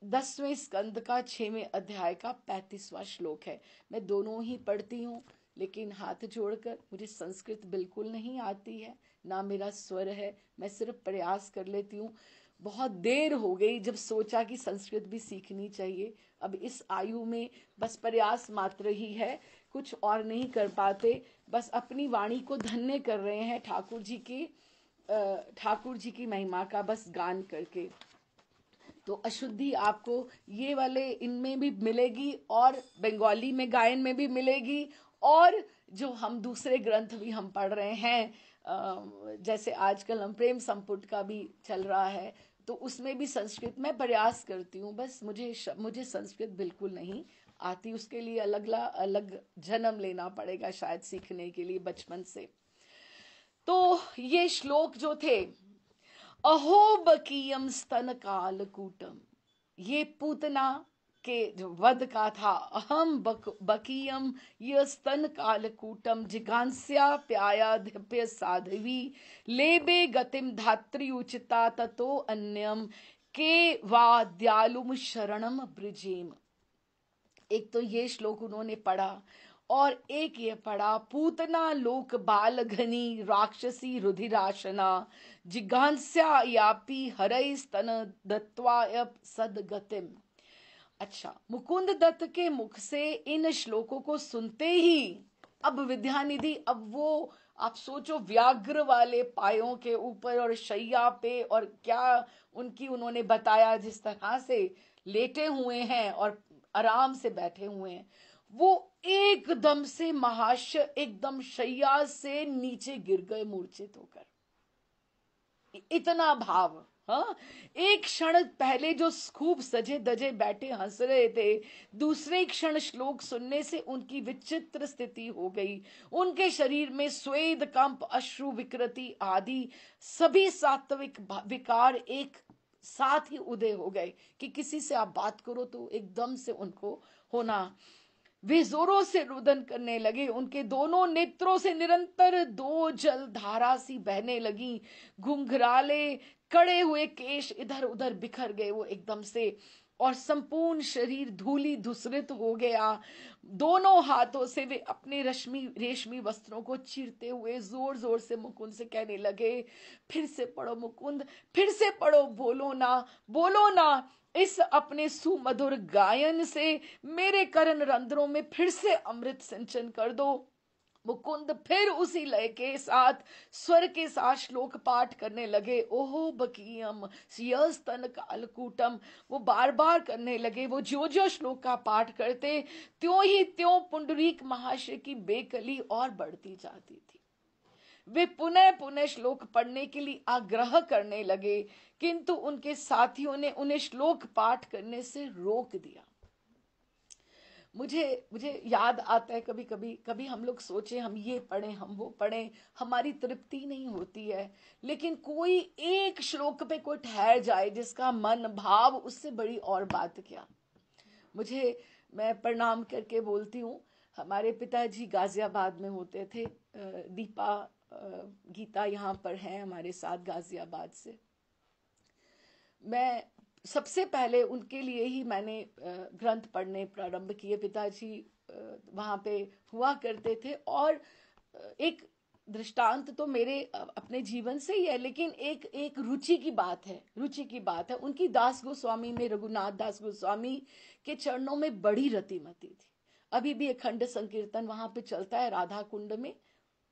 Speaker 1: 10वें स्कंद का 6वें अध्याय का 35वां श्लोक है। मैं दोनों ही पढ़ती हूँ, लेकिन हाथ जोड़कर, मुझे संस्कृत बिल्कुल नहीं आती है, ना मेरा स्वर है, मैं सिर्फ प्रयास कर लेती हूँ। बहुत देर हो गई जब सोचा कि संस्कृत भी सीखनी चाहिए। अब इस आयु में बस प्रयास मात्र ही है, कुछ और नहीं कर पाते, बस अपनी वाणी को धन्य कर रहे हैं ठाकुर जी की महिमा का बस गान करके। तो अशुद्धि आपको ये वाले इनमें भी मिलेगी, और बंगाली में गायन में भी मिलेगी, और जो हम दूसरे ग्रंथ भी हम पढ़ रहे हैं, जैसे आजकल हम प्रेम संपुट का भी चल रहा है, तो उसमें भी संस्कृत में प्रयास करती हूँ। बस मुझे संस्कृत बिल्कुल नहीं आती, उसके लिए अलग जन्म लेना पड़ेगा शायद सीखने के लिए बचपन से। तो ये श्लोक जो थे, अहो बकीयम स्तन कालकूटम, ये पूतना के जो वध का था, अहम बकीयम ये स्तन कालकूटम जिगांस्या प्यायाधिप्य साध्वी लेबे गतिम धात्री उचिता ततो अन्यम के वाद्यालुम शरणम ब्रजेम। एक तो ये श्लोक उन्होंने पढ़ा, और एक ये पढ़ा, पूतना लोक बाल घनी राक्षसी रुधिराशना जिगांस्या यापी हरई स्तन दत्वाय सदगतिम। अच्छा, मुकुंद दत्त के मुख से इन श्लोकों को सुनते ही अब विद्यानिधि, अब वो आप सोचो, व्याघ्र वाले पायों के ऊपर और शैया पे, और क्या उनकी उन्होंने बताया जिस तरह से लेटे हुए हैं और आराम से बैठे हुए हैं, वो एकदम से महाशय एकदम शैया से नीचे गिर गए मूर्छित होकर। इतना भाव, हाँ। एक क्षण पहले जो खूब सजे धजे बैठे हंस रहे थे, दूसरे क्षण श्लोक सुनने से उनकी विचित्र स्थिति हो गई। उनके शरीर में स्वेद कंप अश्रु विकृति आदि सभी सात्विक विकार एक साथ ही उदय हो गए, कि किसी से आप बात करो तो एकदम से उनको होना। वे जोरों से रुदन करने लगे, उनके दोनों नेत्रों से निरंतर दो जल धारा सी बहने लगी। घुंघराले कड़े हुए केश इधर उधर बिखर गए वो एकदम से, और संपूर्ण शरीर धूली धूसरित हो गया। दोनों हाथों से वे अपने रेशमी वस्त्रों को चीरते हुए जोर जोर से मुकुंद से कहने लगे, फिर से पढ़ो मुकुंद, फिर से पढ़ो, बोलो ना, बोलो ना। इस अपने सुमधुर गायन से मेरे कर्ण रंध्रों में फिर से अमृत सिंचन कर दो। मुकुंद फिर उसी लय के साथ स्वर के साथ श्लोक पाठ करने लगे। ओहो बकीयम सियस्तन कालकूटम, वो बार बार करने लगे। वो जो जो श्लोक का पाठ करते त्यों ही त्यों पुंडरीक महाशय की बेकली और बढ़ती जाती थी। वे पुनः पुनः श्लोक पढ़ने के लिए आग्रह करने लगे, किंतु उनके साथियों ने उन्हें श्लोक पाठ करने से रोक दिया। मुझे मुझे याद आता है, कभी कभी कभी हम लोग सोचे हम ये पढ़ें हम वो पढ़ें, हमारी तृप्ति नहीं होती है। लेकिन कोई एक श्लोक पे कोई ठहर जाए जिसका मन भाव, उससे बड़ी और बात क्या। मैं प्रणाम करके बोलती हूँ, हमारे पिताजी गाजियाबाद में होते थे। दीपा गीता यहाँ पर है हमारे साथ गाजियाबाद से। मैं सबसे पहले उनके लिए ही मैंने ग्रंथ पढ़ने प्रारंभ किए। पिताजी वहाँ पे हुआ करते थे, और एक दृष्टांत तो मेरे अपने जीवन से ही है, लेकिन एक एक रुचि की बात है, रुचि की बात है। उनकी दास गोस्वामी में, रघुनाथ दास गोस्वामी के चरणों में बड़ी रतिमती थी। अभी भी अखंड संकीर्तन वहां पे चलता है राधा कुंड में,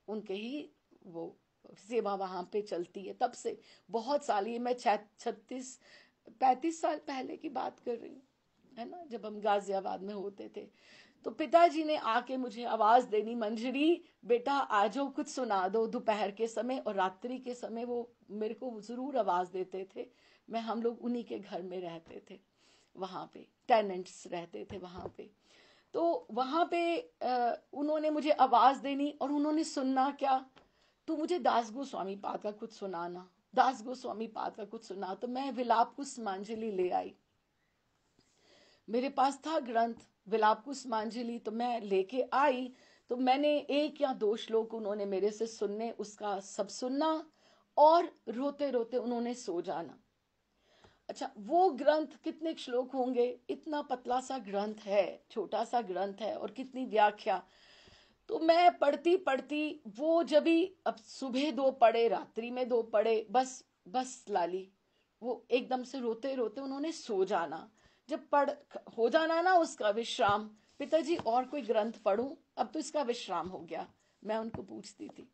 Speaker 1: उनके ही वो सेवा वहां पे चलती है तब से बहुत साल। ये मैं 36-35 साल पहले की बात कर रही हूँ, है ना, जब हम गाजियाबाद में होते थे। तो पिताजी ने आके मुझे आवाज देनी, मंजरी बेटा आ जाओ, कुछ सुना दो। दोपहर के समय और रात्रि के समय वो मेरे को जरूर आवाज देते थे। हम लोग उन्हीं के घर में रहते थे, वहां पे टेनेंट्स रहते थे वहां पे। तो वहां पे उन्होंने मुझे आवाज देनी, और उन्होंने सुनना क्या, तू मुझे दास गोस्वामी पाद का कुछ सुनाना, दास गोस्वामी पाद का कुछ सुना। तो मैं विलाप कुसुमांजलि ले आई, मेरे पास था ग्रंथ विलाप कुसुमांजलि, तो मैं लेके आई। तो मैंने 1 या 2 श्लोक उन्होंने मेरे से सुनने, उसका सब सुनना, और रोते रोते उन्होंने सो जाना। अच्छा, वो ग्रंथ कितने श्लोक होंगे, इतना पतला सा ग्रंथ है, छोटा सा ग्रंथ है, और कितनी व्याख्या। तो मैं पढ़ती पढ़ती, वो जब भी अब सुबह 2 पढ़े, रात्रि में 2 पढ़े, बस बस लाली, वो एकदम से रोते रोते उन्होंने सो जाना। जब पढ़ हो जाना ना उसका विश्राम, पिताजी और कोई ग्रंथ पढ़ूं, अब तो इसका विश्राम हो गया। मैं उनको पूछती थी,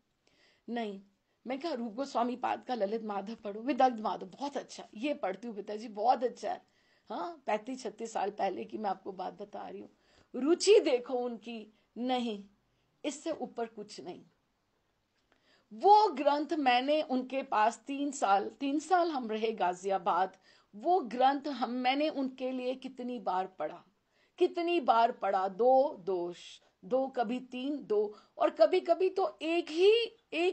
Speaker 1: नहीं, मैं कहा रूप गोस्वामी पाद का ललित माधव पढ़ो, विदग्ध माधव बहुत अच्छा, ये पढ़ती हूँ पिताजी, बहुत अच्छा है। हाँ, 35-36 साल पहले की मैं आपको बात बता रही हूँ। रुचि देखो उनकी, नहीं, इससे ऊपर कुछ नहीं। वो ग्रंथ मैंने उनके पास 3 साल हम रहे गाजियाबाद। वो ग्रंथ मैंने उनके लिए कितनी बार पढ़ा, कितनी बार पढ़ा, 2 कभी 3, 2, और कभी कभी तो एक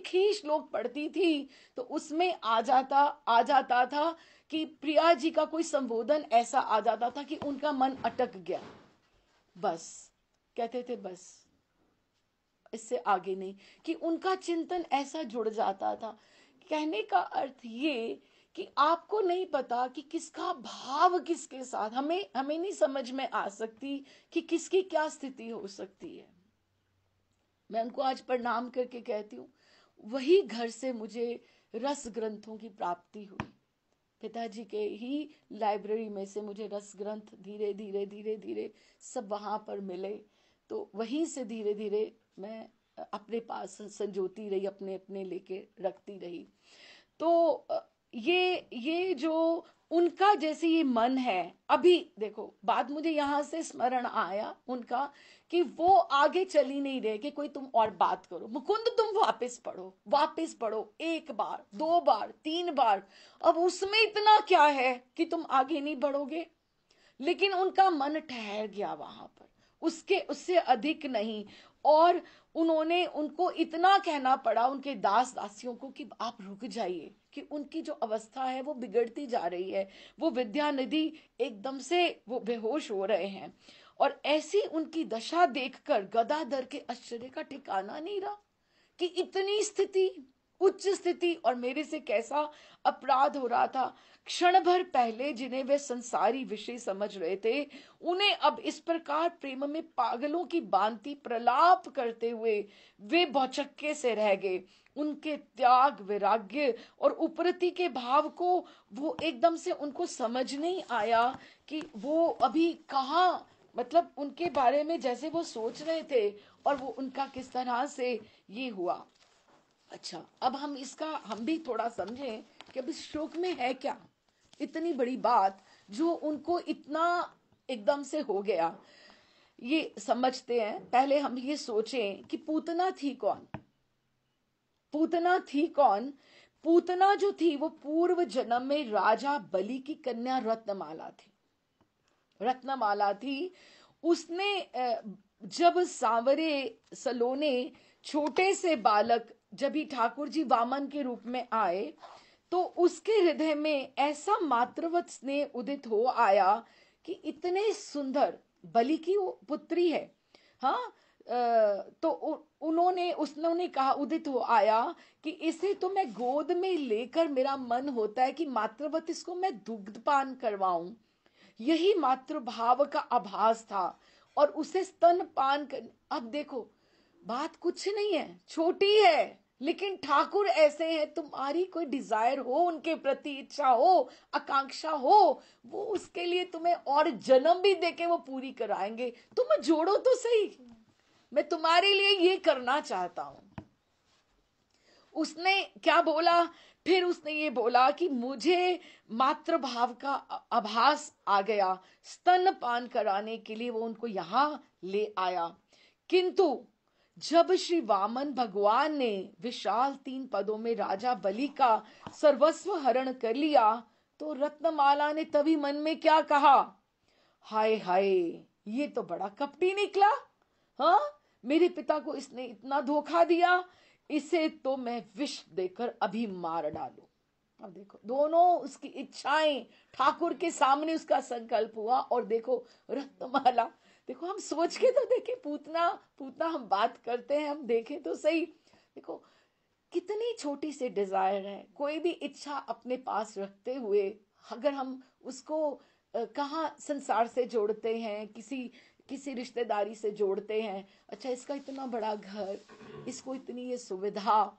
Speaker 1: ही श्लोक पढ़ती थी, तो उसमें आ जाता था कि प्रिया जी का कोई संबोधन ऐसा आ जाता था कि उनका मन अटक गया, बस कहते थे बस इससे आगे नहीं, कि उनका चिंतन ऐसा जुड़ जाता था। कहने का अर्थ ये कि आपको नहीं पता कि किसका भाव किसके साथ, हमें नहीं समझ में आ सकती कि किसकी क्या स्थिति हो सकती है। मैं उनको आज प्रणाम करके कहती हूँ, वही घर से मुझे रस ग्रंथों की प्राप्ति हुई। पिताजी के ही लाइब्रेरी में से मुझे रस ग्रंथ धीरे धीरे धीरे धीरे सब वहां पर मिले। तो वहीं से धीरे धीरे मैं अपने पास संजोती रही, अपने अपने लेके रखती रही। तो ये जो उनका जैसे ये मन है, अभी देखो बात मुझे यहाँ से स्मरण आया उनका, कि वो आगे चल ही नहीं रहे कि कोई तुम और बात करो, मुकुंद तुम वापस पढ़ो, वापस पढ़ो, 1 बार 2 बार 3 बार, अब उसमें इतना क्या है कि तुम आगे नहीं बढ़ोगे। लेकिन उनका मन ठहर गया वहां पर, उससे अधिक नहीं। और उनको इतना कहना पड़ा उनके दास दासियों को कि आप रुक जाइए, कि उनकी जो अवस्था है वो बिगड़ती जा रही है, वो विद्या निधि एकदम से वो बेहोश हो रहे हैं। और ऐसी उनकी दशा देखकर गदाधर के आश्चर्य का ठिकाना नहीं रहा कि इतनी स्थिति, उच्च स्थिति, और मेरे से कैसा अपराध हो रहा था। क्षण भर पहले जिन्हें वे संसारी विषय समझ रहे थे, उन्हें अब इस प्रकार प्रेम में पागलों की भांति प्रलाप करते हुए वे भौचक्के से रह गए। उनके त्याग, वैराग्य और उपरति के भाव को वो एकदम से उनको समझ नहीं आया कि वो अभी कहाँ, मतलब उनके बारे में जैसे वो सोच रहे थे और वो उनका किस तरह से ये हुआ। अच्छा, अब हम भी थोड़ा समझें कि अब इस श्लोक में है क्या, इतनी बड़ी बात जो उनको इतना एकदम से हो गया, ये समझते हैं। पहले हम ये सोचें कि पूतना थी कौन। पूतना थी कौन? पूतना जो थी वो पूर्व जन्म में राजा बलि की कन्या रत्नमाला थी। रत्नमाला थी। उसने जब सांवरे सलोने छोटे से बालक जब ही ठाकुर जी वामन के रूप में आए, तो उसके हृदय में ऐसा मातृवत स्नेह उदित हो आया कि इतने सुंदर, बलि की वो पुत्री है, हाँ, तो उसने कहा, उदित हो आया कि इसे तो मैं गोद में लेकर मेरा मन होता है कि मातृवत इसको मैं दुग्ध पान करवाऊं। यही मातृभाव का आभास था। और उसे स्तन पान कर, अब देखो बात कुछ नहीं है, छोटी है, लेकिन ठाकुर ऐसे हैं, तुम्हारी कोई डिजायर हो उनके प्रति, इच्छा हो, आकांक्षा हो, वो उसके लिए तुम्हें और जन्म भी देके वो पूरी कराएंगे। तुम जोड़ो तो सही, मैं तुम्हारे लिए ये करना चाहता हूं। उसने क्या बोला? फिर उसने ये बोला कि मुझे मातृभाव का आभास आ गया, स्तन पान कराने के लिए वो उनको यहां ले आया। किंतु जब श्री वामन भगवान ने विशाल 3 पदों में राजा बलि का सर्वस्व हरण कर लिया, तो रत्नमाला ने तभी मन में क्या कहा? हाय हाय, ये तो बड़ा कपटी निकला। हाँ, मेरे पिता को इसने इतना धोखा दिया, इसे तो मैं विष देकर अभी मार डालूं। अब देखो, दोनों उसकी इच्छाएं ठाकुर के सामने उसका संकल्प हुआ। और देखो रत्नमाला, देखो हम सोच के तो देखें, पूतना पूतना हम बात करते हैं, हम देखें तो सही, देखो कितनी छोटी सी डिजायर है। कोई भी इच्छा अपने पास रखते हुए अगर हम उसको कहाँ संसार से जोड़ते हैं, किसी किसी रिश्तेदारी से जोड़ते हैं। अच्छा, इसका इतना बड़ा घर, इसको इतनी ये सुविधा,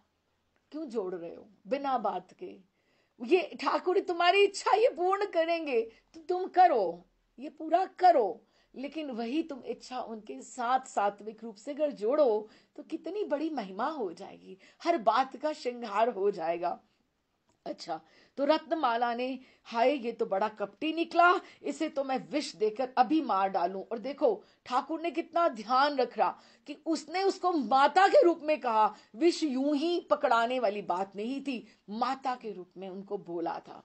Speaker 1: क्यों जोड़ रहे हो बिना बात के? ये ठाकुर तुम्हारी इच्छा ये पूर्ण करेंगे तो तुम करो, ये पूरा करो। लेकिन वही तुम इच्छा उनके साथ सात्विक रूप से अगर जोड़ो तो कितनी बड़ी महिमा हो जाएगी, हर बात का श्रृंगार हो जाएगा। अच्छा, तो रत्नमाला ने, हाय ये तो बड़ा कपटी निकला, इसे तो मैं विष देकर अभी मार डालूं। और देखो ठाकुर ने कितना ध्यान रखा कि उसने उसको माता के रूप में कहा। विष यूं ही पकड़ाने वाली बात नहीं थी, माता के रूप में उनको बोला था।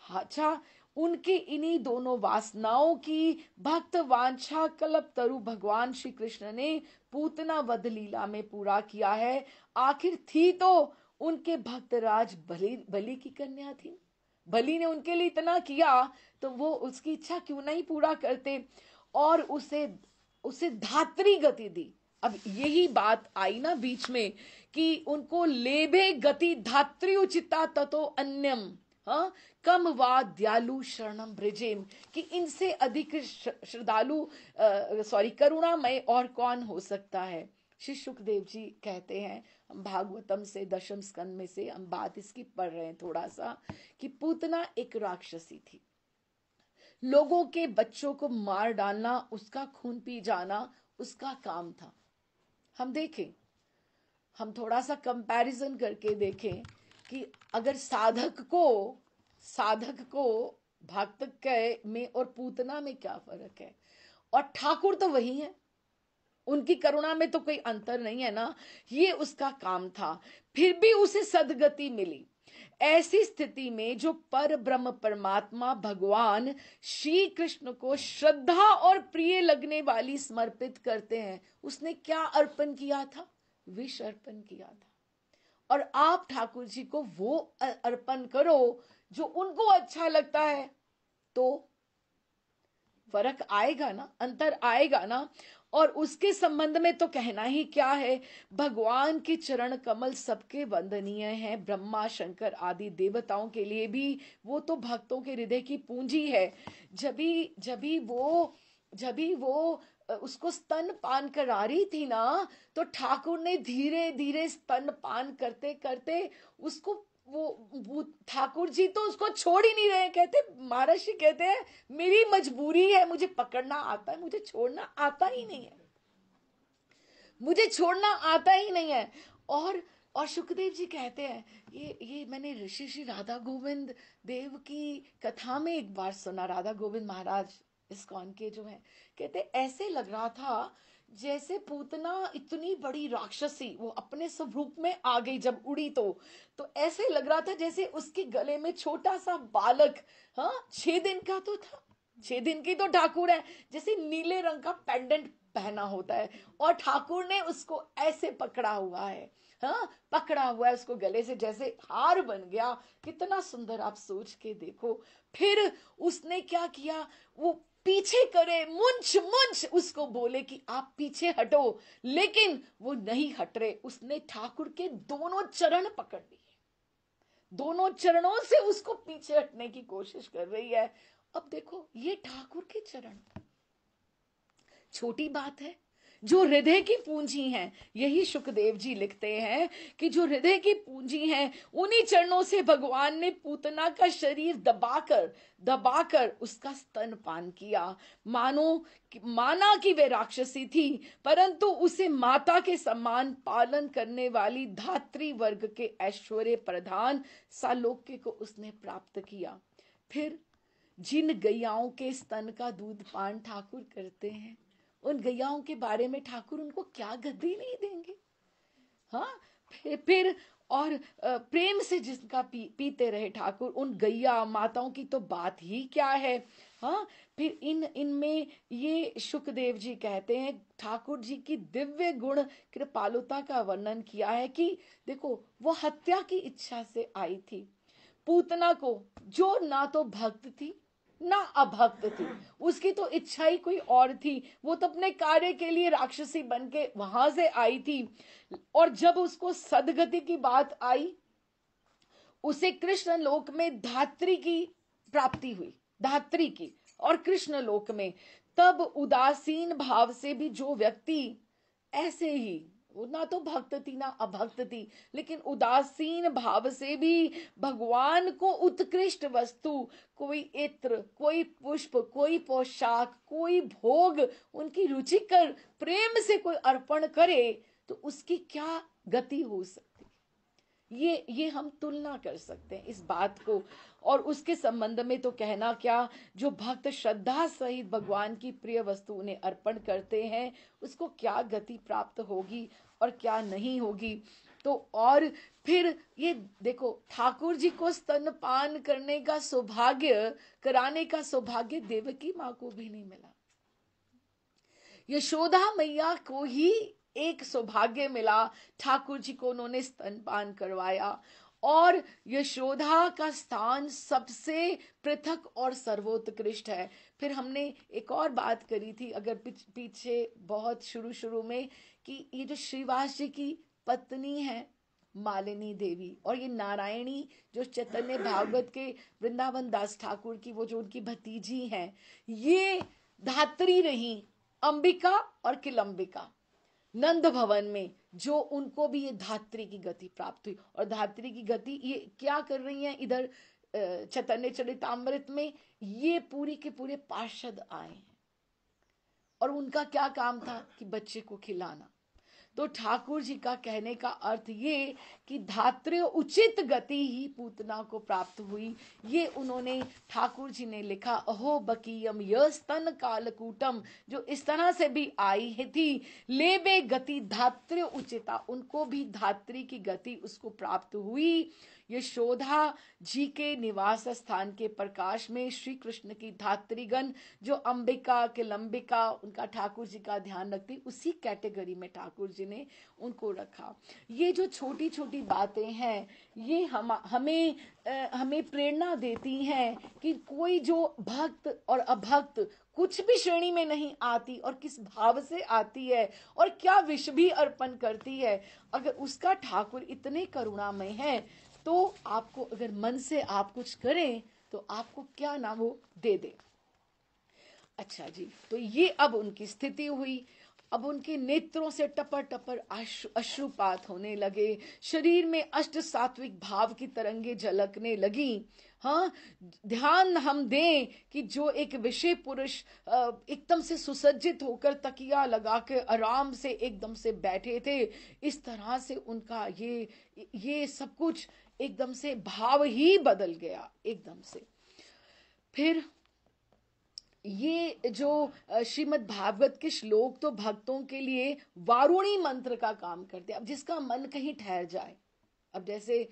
Speaker 1: अच्छा, उनके इन्हीं दोनों वासनाओं की भक्त वांछा कल्प तरु भगवान श्री कृष्ण ने पूतना वध लीला में पूरा किया है। आखिर थी तो उनके भक्तराज बलि की कन्या थी। बलि ने उनके लिए इतना किया, तो वो उसकी इच्छा क्यों नहीं पूरा करते? और उसे उसे धात्री गति दी। अब यही बात आई ना बीच में कि उनको लेभे गति धात्री उचिता ततो अन्यम, हाँ, कम वा दयालु शरणम ब्रजेम, कि इनसे अधिक श्रद्धालु, सॉरी, करुणामय और कौन हो सकता है? श्री सुखदेव जी कहते हैं, हम भागवतम से 10वें स्कंद में से हम बात इसकी पढ़ रहे हैं थोड़ा सा, कि पूतना एक राक्षसी थी। लोगों के बच्चों को मार डालना, उसका खून पी जाना उसका काम था। हम देखें, हम थोड़ा सा कंपैरिजन करके देखें कि अगर साधक को भक्त के में और पूतना में क्या फर्क है? और ठाकुर तो वही है, उनकी करुणा में तो कोई अंतर नहीं है ना। ये उसका काम था, फिर भी उसे सदगति मिली। ऐसी स्थिति में जो पर ब्रह्म परमात्मा भगवान श्री कृष्ण को श्रद्धा और प्रिय लगने वाली समर्पित करते हैं, उसने क्या अर्पण किया था? विष अर्पण किया था। और आप ठाकुर जी को वो अर्पण करो जो उनको अच्छा लगता है। तो फर्क आएगा ना, अंतर आएगा ना। और उसके संबंध में तो कहना ही क्या है, भगवान के चरण कमल सबके वंदनीय हैं, ब्रह्मा शंकर आदि देवताओं के लिए भी वो तो भक्तों के हृदय की पूंजी है। जब भी वो उसको स्तन पान करा रही थी ना, तो ठाकुर ने धीरे धीरे स्तन पान करते करते उसको, वो ठाकुर जी तो उसको छोड़ ही नहीं रहे। कहते, महर्षि कहते हैं मेरी मजबूरी है, मुझे पकड़ना आता है, मुझे छोड़ना आता ही नहीं है, मुझे छोड़ना आता ही नहीं है। और सुखदेव जी कहते हैं, ये मैंने ऋषि श्री राधा गोविंद देव की कथा में एक बार सुना, राधा गोविंद महाराज इस्कॉन के जो है, कहते ऐसे लग रहा था जैसे पूतना इतनी बड़ी राक्षसी वो अपने स्वरूप में आ गई जब उड़ी, तो ऐसे लग रहा था जैसे उसके गले में छोटा सा बालक, हाँ 6 दिन का तो था, 6 दिन की तो ठाकुर है, जैसे नीले रंग का पेंडेंट पहना होता है, और ठाकुर ने उसको ऐसे पकड़ा हुआ है, हाँ पकड़ा हुआ है उसको गले से, जैसे हार बन गया। कितना सुंदर, आप सोच के देखो। फिर उसने क्या किया, वो पीछे करे, मुंच मुंच उसको बोले कि आप पीछे हटो, लेकिन वो नहीं हट रहे। उसने ठाकुर के दोनों चरण पकड़ लिए, दोनों चरणों से उसको पीछे हटने की कोशिश कर रही है। अब देखो, ये ठाकुर के चरण, छोटी बात है, जो हृदय की पूंजी हैं, यही सुखदेव जी लिखते हैं कि जो हृदय की पूंजी हैं, उन्हीं चरणों से भगवान ने पूतना का शरीर दबाकर दबाकर उसका स्तनपान किया। माना कि वे राक्षसी थी, परंतु उसे माता के समान पालन करने वाली धात्री वर्ग के ऐश्वर्य प्रधान सालोक्य को उसने प्राप्त किया। फिर जिन गैयाओं के स्तन का दूध पान ठाकुर करते हैं, उन गैयाओं के बारे में ठाकुर उनको क्या गद्दी नहीं देंगे। हाँ, फिर और प्रेम से जिसका पीते रहे ठाकुर, उन गैया माताओं की तो बात ही क्या है। हाँ, फिर इनमें ये सुखदेव जी कहते हैं, ठाकुर जी की दिव्य गुण कृपालुता का वर्णन किया है कि देखो, वो हत्या की इच्छा से आई थी पूतना को, जो ना तो भक्त थी ना अभक्त थी, उसकी तो इच्छा ही कोई और थी, वो तो अपने कार्य के लिए राक्षसी बन के वहां से आई थी। और जब उसको सदगति की बात आई, उसे कृष्ण लोक में धात्री की प्राप्ति हुई, धात्री की, और कृष्ण लोक में तब उदासीन भाव से भी जो व्यक्ति ऐसे ही, वो ना तो भक्त थी ना अभक्त थी, लेकिन उदासीन भाव से भी भगवान को उत्कृष्ट वस्तु, कोई इत्र, कोई पुष्प, कोई पोशाक, कोई भोग उनकी रुचिकर प्रेम से कोई अर्पण करे, तो उसकी क्या गति हो सकती, ये हम तुलना कर सकते हैं इस बात को। और उसके संबंध में तो कहना क्या, जो भक्त श्रद्धा सहित भगवान की प्रिय वस्तु उन्हें अर्पण करते हैं, उसको क्या गति प्राप्त होगी और क्या नहीं होगी। तो और फिर ये देखो, ठाकुर जी को स्तनपान करने का सौभाग्य, कराने का सौभाग्य देवकी माँ को भी नहीं मिला, यशोदा मैया को ही एक सौभाग्य मिला, ठाकुर जी को उन्होंने स्तनपान करवाया। और यशोदा का स्थान सबसे पृथक और सर्वोत्कृष्ट है। फिर हमने एक और बात करी थी, अगर पीछे बहुत शुरू शुरू में, कि ये जो श्रीवास जी की पत्नी है मालिनी देवी, और ये नारायणी जो चैतन्य भागवत के वृंदावन दास ठाकुर की, वो जो उनकी भतीजी हैं, ये धात्री रही, अंबिका और किलंबिका, नंद भवन में, जो उनको भी ये धात्री की गति प्राप्त हुई। और धात्री की गति ये क्या कर रही हैं इधर चैतन्य चरितामृत में, ये पूरी के पूरे पार्षद आए हैं, और उनका क्या काम था कि बच्चे को खिलाना। तो ठाकुर जी का कहने का अर्थ ये कि धात्र्य उचित गति ही पूतना को प्राप्त हुई। ये उन्होंने, ठाकुर जी ने लिखा, अहो बकीयम य स्तन कालकूटम, जो इस तरह से भी आई है थी, लेबे गति धात्र्य उचिता, उनको भी धात्री की गति उसको प्राप्त हुई। यशोदा जी के निवास स्थान के प्रकाश में श्री कृष्ण की धात्रीगण जो अंबिका किलंबिका उनका ठाकुर जी का ध्यान रखती, उसी कैटेगरी में ठाकुर जी ने उनको रखा। ये जो छोटी छोटी बातें हैं ये हमें प्रेरणा देती हैं कि कोई जो भक्त और अभक्त कुछ भी श्रेणी में नहीं आती और किस भाव से आती है और क्या विष भी अर्पण करती है, अगर उसका ठाकुर इतने करुणामय है तो आपको अगर मन से आप कुछ करें तो आपको क्या ना वो दे दे। अच्छा जी, तो ये अब उनकी स्थिति हुई। अब उनके नेत्रों से टपर टपर अश्रुपात होने लगे, शरीर में अष्ट सात्विक भाव की तरंगे झलकने लगी। हाँ, ध्यान हम दें कि जो एक विषय पुरुष एकदम से सुसज्जित होकर तकिया लगा के आराम से एकदम से बैठे थे, इस तरह से उनका ये सब कुछ एकदम से भाव ही बदल गया एकदम से। फिर ये जो श्रीमद् भागवत के श्लोक तो भक्तों के लिए वारुणी मंत्र का काम करते हैं। अब जिसका मन कहीं ठहर जाए, अब जैसे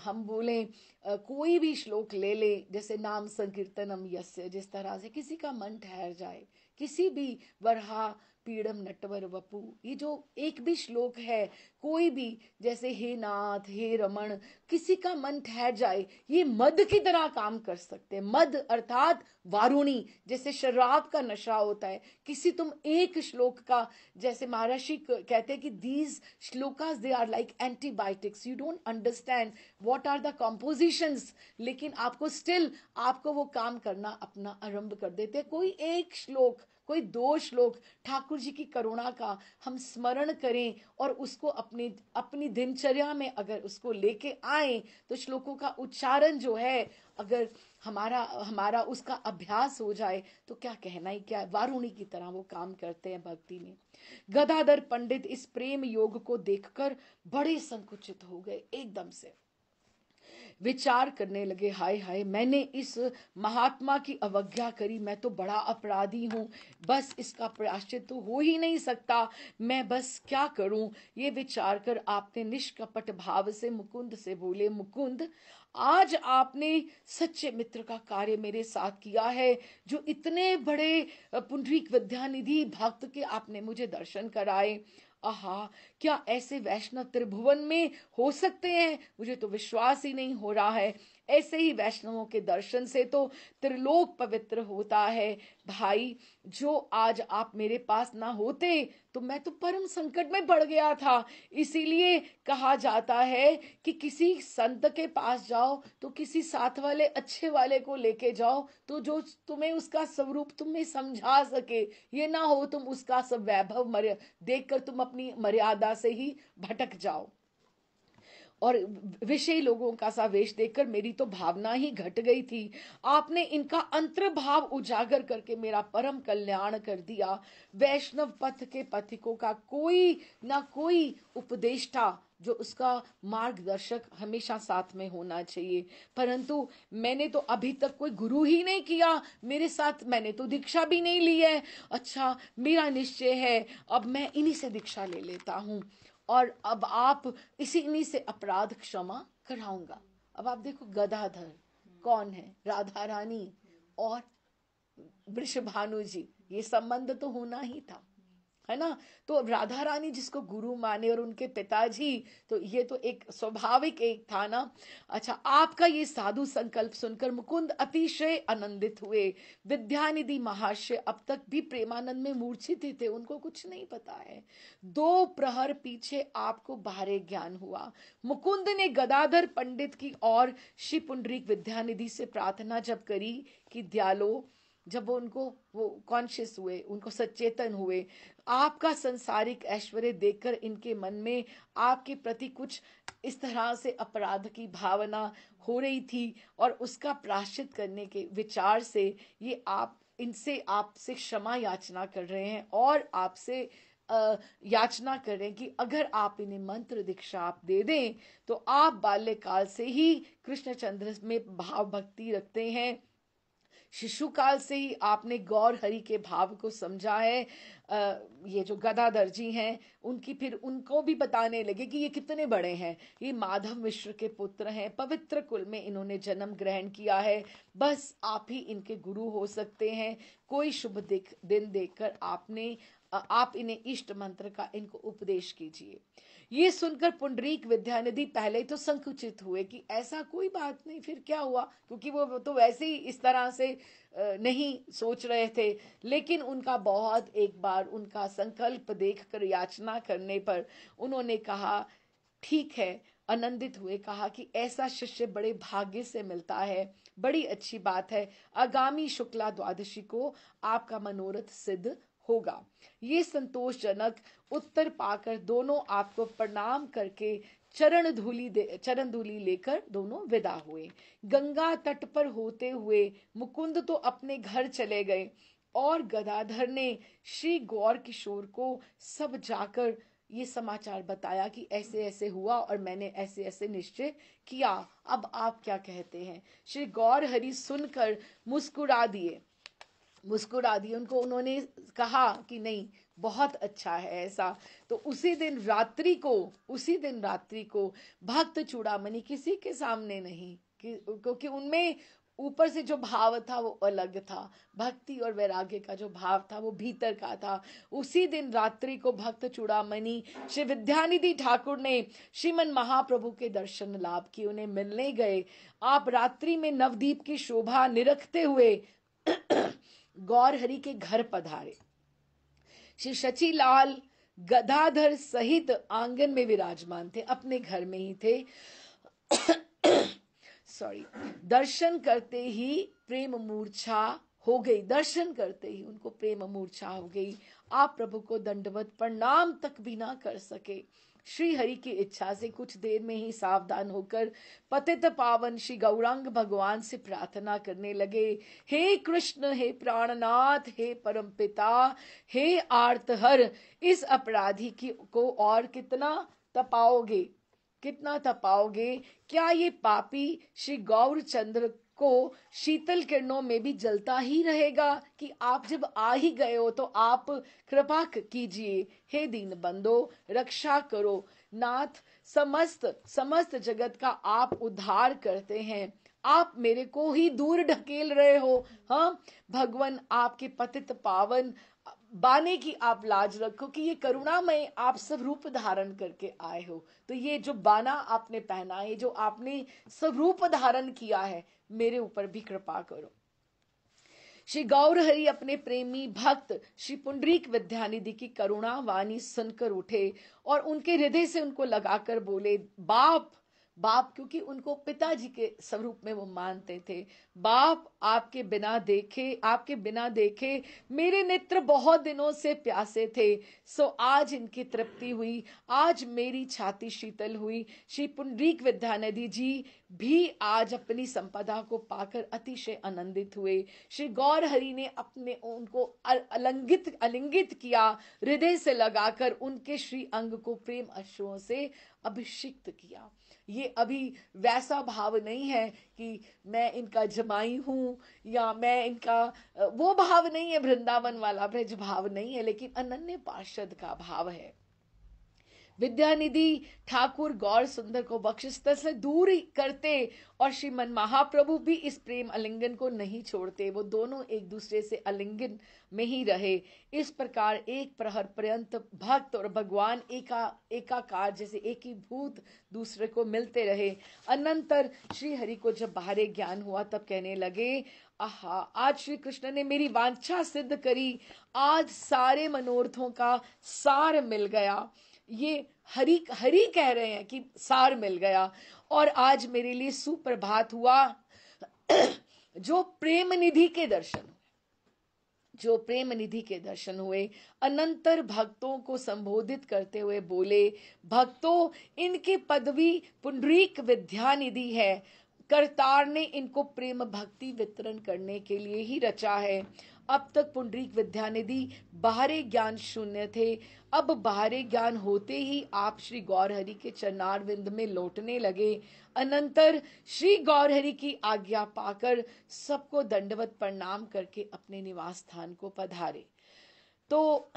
Speaker 1: हम बोलें कोई भी श्लोक ले ले, जैसे नाम संकीर्तनम यस्य, जिस तरह से किसी का मन ठहर जाए, किसी भी वरहा पीड़म नटवर वपु, ये जो एक भी श्लोक है कोई भी, जैसे हे नाथ हे रमण, किसी का मन ठहर जाए, ये मद की तरह काम कर सकते हैं। मद अर्थात वारुणी, जैसे शराब का नशा होता है। किसी तुम एक श्लोक का, जैसे महर्षि कहते हैं कि these shlokas they are like antibiotics, you don't understand what are the compositions, लेकिन आपको स्टिल आपको वो काम करना अपना आरंभ कर देते। कोई एक श्लोक, कोई दो श्लोक ठाकुर जी की करुणा का हम स्मरण करें और उसको अपनी दिनचर्या में अगर उसको लेके आए तो श्लोकों का उच्चारण जो है अगर हमारा उसका अभ्यास हो जाए तो क्या कहना ही क्या, वारुणी की तरह वो काम करते हैं भक्ति में। गदाधर पंडित इस प्रेम योग को देखकर बड़े संकुचित हो गए, एकदम से विचार करने लगे, हाय हाय मैंने इस महात्मा की अवज्ञा करी, मैं तो बड़ा अपराधी हूँ, बस इसका प्रायश्चित तो हो ही नहीं सकता, मैं बस क्या करूं। ये विचार कर आपने निष्कपट भाव से मुकुंद से बोले, मुकुंद आज आपने सच्चे मित्र का कार्य मेरे साथ किया है, जो इतने बड़े पुंडरीक विद्यानिधि भक्त के आपने मुझे दर्शन कराए। आहा, क्या ऐसे वैष्णव त्रिभुवन में हो सकते हैं, मुझे तो विश्वास ही नहीं हो रहा है। ऐसे ही वैष्णवों के दर्शन से तो त्रिलोक पवित्र होता है। भाई, जो आज आप मेरे पास ना होते तो मैं तो परम संकट में पड़ गया था। इसीलिए कहा जाता है कि किसी संत के पास जाओ तो किसी साथ वाले अच्छे वाले को लेके जाओ, तो जो तुम्हें उसका स्वरूप तुम्हें समझा सके, ये ना हो तुम उसका सब वैभव देखकर तुम अपनी मर्यादा से ही भटक जाओ। और विषयी लोगों का सा वेश देखकर मेरी तो भावना ही घट गई थी। आपने इनका अंतर्भाव उजागर करके मेरा परम कल्याण कर दिया। वैष्णव पथ के पथिकों का कोई ना कोई उपदेष्टा, जो उसका मार्गदर्शक हमेशा साथ में होना चाहिए, परंतु मैंने तो अभी तक कोई गुरु ही नहीं किया मेरे साथ, मैंने तो दीक्षा भी नहीं ली है। अच्छा, मेरा निश्चय है अब मैं इन्हीं से दीक्षा ले लेता हूँ और अब आप इन्हीं से अपराध क्षमा कराऊंगा। अब आप देखो, गदाधर कौन है, राधा रानी और वृषभानु जी, ये संबंध तो होना ही था, है ना। तो राधा रानी जिसको गुरु माने और उनके पिताजी, तो ये तो एक स्वाभाविक एक था ना। अच्छा, आपका ये साधु संकल्प सुनकर मुकुंद अतिशय आनंदित हुए। विद्यानिधि महाशय अब तक भी प्रेमानंद में मूर्छित थे, उनको कुछ नहीं पता है। 2 प्रहर पीछे आपको बाहरे ज्ञान हुआ। मुकुंद ने गदाधर पंडित की और श्री पुंडरीक विद्यानिधि से प्रार्थना जब करी कि दयालो, जब वो कॉन्शियस हुए, उनको सचेतन हुए, आपका संसारिक ऐश्वर्य देखकर इनके मन में आपके प्रति कुछ इस तरह से अपराध की भावना हो रही थी और उसका प्रायश्चित करने के विचार से ये आपसे क्षमा याचना कर रहे हैं और आपसे याचना कर रहे हैं कि अगर आप इन्हें मंत्र दीक्षा आप दे दें तो आप बाल्यकाल से ही कृष्णचंद्र में भाव भक्ति रखते हैं, शिशुकाल से ही आपने गौर हरि के भाव को समझा है। ये जो गदाधर जी हैं उनकी फिर उनको भी बताने लगे कि ये कितने बड़े हैं, ये माधव मिश्र के पुत्र हैं, पवित्र कुल में इन्होंने जन्म ग्रहण किया है, बस आप ही इनके गुरु हो सकते हैं। कोई शुभ दिन देखकर आप इन्हें इष्ट मंत्र का इनको उपदेश कीजिए। ये सुनकर पुंडरीक विद्यानिधि पहले तो संकुचित हुए कि ऐसा कोई बात नहीं, फिर क्या हुआ, क्योंकि वो तो वैसे ही इस तरह से नहीं सोच रहे थे। लेकिन उनका बहुत एक बार उनका संकल्प देखकर याचना करने पर उन्होंने कहा ठीक है, आनंदित हुए, कहा कि ऐसा शिष्य बड़े भाग्य से मिलता है, बड़ी अच्छी बात है, आगामी शुक्ला द्वादशी को आपका मनोरथ सिद्ध होगा। ये संतोषजनक उत्तर पाकर दोनों आपको प्रणाम करके चरण धूलि लेकर दोनों विदा हुए। गंगा तट पर होते हुए मुकुंद तो अपने घर चले गए और गदाधर ने श्री गौर किशोर को सब जाकर ये समाचार बताया कि ऐसे ऐसे हुआ और मैंने ऐसे ऐसे निश्चय किया, अब आप क्या कहते हैं। श्री गौर हरि सुनकर मुस्कुरा दिए। उनको उन्होंने कहा कि नहीं, बहुत अच्छा है ऐसा। तो उसी दिन रात्रि को भक्त चूड़ामणि किसी के सामने नहीं, क्योंकि उनमें ऊपर से जो भाव था वो अलग था, भक्ति और वैराग्य का जो भाव था वो भीतर का था। उसी दिन रात्रि को भक्त चूड़ामणि श्री विद्यानिधि ठाकुर ने श्रीमन महाप्रभु के दर्शन लाभ किए, उन्हें मिलने गए। आप रात्रि में नवदीप की शोभा निरखते हुए गौर हरि के घर पधारे। श्री शचीलाल गदाधर सहित आंगन में विराजमान थे, अपने घर में ही थे। दर्शन करते ही उनको प्रेम मूर्छा हो गई। आप प्रभु को दंडवत प्रणाम तक भी ना कर सके। श्री हरि की इच्छा से कुछ देर में ही सावधान होकर पतित पावन श्री गौरांग भगवान से प्रार्थना करने लगे। हे कृष्ण, हे प्राणनाथ, हे परम पिता, हे आर्तहर, इस अपराधी को और कितना तपाओगे? क्या ये पापी श्री गौरचंद्र को शीतल किरणों में भी जलता ही रहेगा कि आप जब आ ही गए हो तो आप कृपा कीजिए। हे दीन बंदो, रक्षा करो। नाथ, समस्त जगत का आप उद्धार करते हैं, आप मेरे को ही दूर ढकेल रहे हो। हाँ भगवान, आपके पतित पावन बाने की आप लाज रखो कि ये करुणामय आप सब रूप धारण करके आए हो। तो ये जो बाना आपने पहना है, जो आपने सब रूप धारण किया है, मेरे ऊपर भी कृपा करो। श्री गौर हरि अपने प्रेमी भक्त श्री पुंडरीक विद्यानिधि की करुणा वाणी सुनकर उठे और उनके हृदय से उनको लगाकर बोले, बाप, क्योंकि उनको पिताजी के स्वरूप में वो मानते थे। बाप, आपके बिना देखे मेरे नेत्र बहुत दिनों से प्यासे थे, सो आज इनकी तृप्ति हुई, आज मेरी छाती शीतल हुई। श्री पुंडरीक विद्यानिधि जी भी आज अपनी संपदा को पाकर अतिशय आनंदित हुए। श्री गौर हरि ने उनको आलिंगित किया, हृदय से लगाकर उनके श्री अंग को प्रेम अश्रुओं से अभिषिक्त किया। ये अभी वैसा भाव नहीं है कि मैं इनका जमाई हूं या मैं इनका, वो भाव नहीं है, वृंदावन वाला ब्रज भाव नहीं है, लेकिन अनन्य पार्षद का भाव है। विद्यानिधि ठाकुर गौर सुंदर को बख्शिस्तर से दूर करते और श्रीमन महाप्रभु भी इस प्रेम आलिंगन को नहीं छोड़ते। वो दोनों एक दूसरे से आलिंगन में ही रहे। इस प्रकार एक प्रहर पर्यंत भक्त और भगवान एकाकार जैसे एकीभूत दूसरे को मिलते रहे। अनंतर श्री हरि को जब बाहरे ज्ञान हुआ तब कहने लगे, आहा, आज श्री कृष्ण ने मेरी वांछा सिद्ध करी, आज सारे मनोरथों का सार मिल गया। ये हरि कह रहे हैं कि सार मिल गया और आज मेरे लिए सुप्रभात हुआ। जो प्रेम निधि के दर्शन हुए, अनंतर भक्तों को संबोधित करते हुए बोले, भक्तों, इनकी पदवी पुंडरीक विद्यानिधि है, करतार ने इनको प्रेम भक्ति वितरण करने के लिए ही रचा है। अब तक पुंडरीक विद्यानिधि बाहरी ज्ञान शून्य थे, अब बाहरी ज्ञान होते ही आप श्री गौरहरि के चरणारविंद में लौटने लगे। अनंतर श्री गौरहरि की आज्ञा पाकर सबको दंडवत प्रणाम करके अपने निवास स्थान को पधारे। तो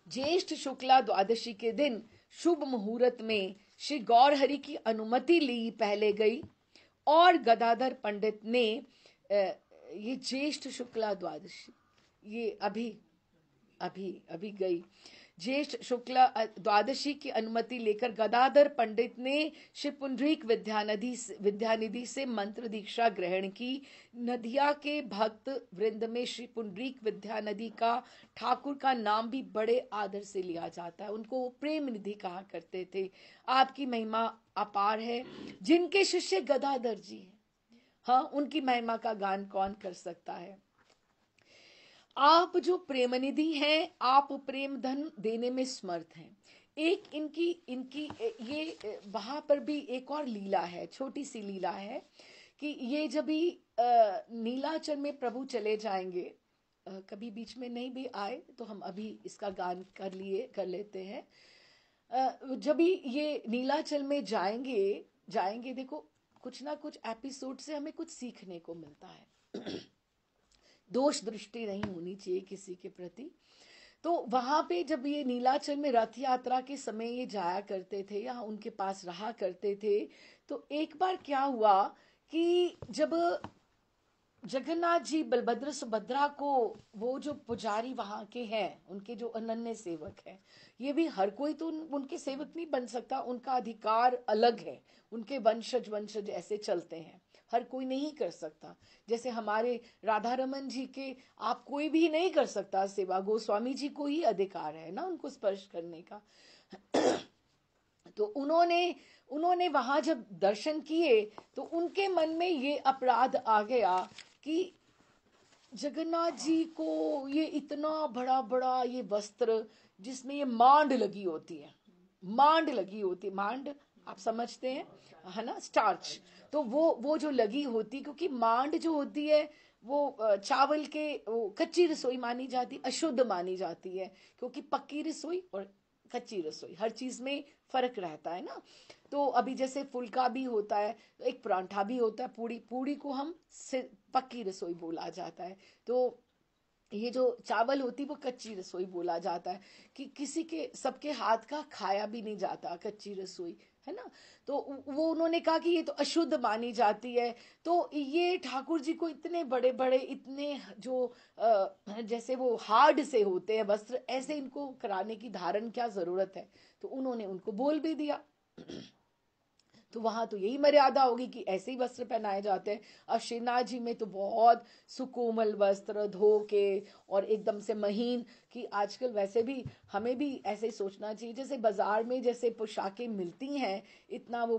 Speaker 1: ज्येष्ठ शुक्ला द्वादशी के दिन शुभ मुहूर्त में श्री गौरहरि की अनुमति ली पहले गई, और गदाधर पंडित ने ये ज्येष्ठ शुक्ला द्वादशी ये अभी अभी अभी गई। ज्येष्ठ शुक्ला द्वादशी की अनुमति लेकर गदाधर पंडित ने श्री पुंडरीक विद्यानिधि से मंत्र दीक्षा ग्रहण की। नदिया के भक्त वृंद में श्री पुंडरीक विद्यानिधि का ठाकुर का नाम भी बड़े आदर से लिया जाता है। उनको प्रेम निधि कहा करते थे। आपकी महिमा अपार है। जिनके शिष्य गदाधर जी हैं, हाँ, उनकी महिमा का गान कौन कर सकता है। आप जो प्रेमनिधि हैं, आप प्रेम धन देने में समर्थ हैं। एक इनकी ये वहां पर भी एक और लीला है, छोटी सी लीला है कि ये जब भी नीलाचल में प्रभु चले जाएंगे, कभी बीच में नहीं भी आए तो हम अभी इसका गान कर लेते हैं। जब भी ये नीलाचल में जाएंगे, देखो कुछ ना कुछ एपिसोड से हमें कुछ सीखने को मिलता है। दोष दृष्टि नहीं होनी चाहिए किसी के प्रति। तो वहां पे जब ये नीलाचल में रथ यात्रा के समय ये जाया करते थे या उनके पास रहा करते थे, तो एक बार क्या हुआ कि जब जगन्नाथ जी बलभद्र सुभद्रा को, वो जो पुजारी वहां के हैं, उनके जो अनन्य सेवक हैं, ये भी हर कोई तो उनके सेवक नहीं बन सकता, उनका अधिकार अलग है, उनके वंशज ऐसे चलते हैं, हर कोई नहीं कर सकता। जैसे हमारे राधा रमन जी के आप कोई भी नहीं कर सकता सेवा, गोस्वामी जी को ही अधिकार है ना उनको स्पर्श करने का। तो उन्होंने वहां जब दर्शन किए तो उनके मन में ये अपराध आ गया कि जगन्नाथ जी को ये इतना बड़ा बड़ा ये वस्त्र जिसमें ये मांड लगी होती है, मांड आप समझते हैं, है ना, स्टार्च। तो वो जो लगी होती, क्योंकि मांड जो होती है वो चावल के कच्ची रसोई मानी जाती, अशुद्ध मानी जाती है, क्योंकि पक्की रसोई और कच्ची रसोई हर चीज में फर्क रहता है ना। तो अभी जैसे फुल्का भी होता है, एक परांठा भी होता है, पूड़ी को हम पक्की रसोई बोला जाता है। तो ये जो चावल होती वो कच्ची रसोई बोला जाता है, कि किसी के सबके हाथ का खाया भी नहीं जाता कच्ची रसोई, है ना। तो वो उन्होंने कहा कि ये तो अशुद्ध मानी जाती है। तो ये ठाकुर जी को इतने बड़े बड़े, इतने जो जैसे वो हार्ड से होते हैं वस्त्र, ऐसे इनको कराने की धारण क्या जरूरत है। तो उन्होंने उनको बोल भी दिया। तो वहां तो यही मर्यादा होगी कि ऐसे ही वस्त्र पहनाए जाते हैं। अब श्रीनाथ जी में तो बहुत सुकोमल वस्त्र धो के और एकदम से महीन, कि आजकल वैसे भी हमें भी ऐसे ही सोचना चाहिए, जैसे बाजार में जैसे पोशाकें मिलती हैं, इतना वो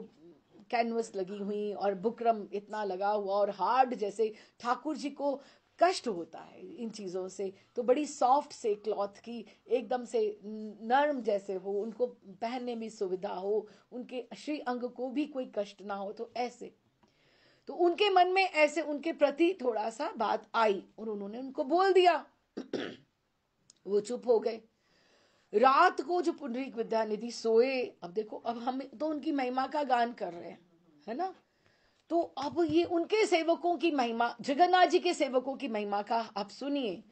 Speaker 1: कैनवस लगी हुई और बुकरम इतना लगा हुआ और हार्ड, जैसे ठाकुर जी को कष्ट होता है इन चीज़ों से, तो बड़ी सॉफ्ट से क्लॉथ की, एकदम से नर्म जैसे हो, उनको पहनने में सुविधा हो, उनके श्री अंग को भी कोई कष्ट ना हो। तो ऐसे, तो उनके मन में ऐसे उनके प्रति थोड़ा सा बात आई और उन्होंने उनको बोल दिया। वो चुप हो गए। रात को जो पुंडरीक विद्यानिधि सोए, अब देखो, अब हम तो उनकी महिमा का गान कर रहे हैं, है ना। तो अब ये उनके सेवकों की महिमा, जगन्नाथ जी के सेवकों की महिमा का आप सुनिए,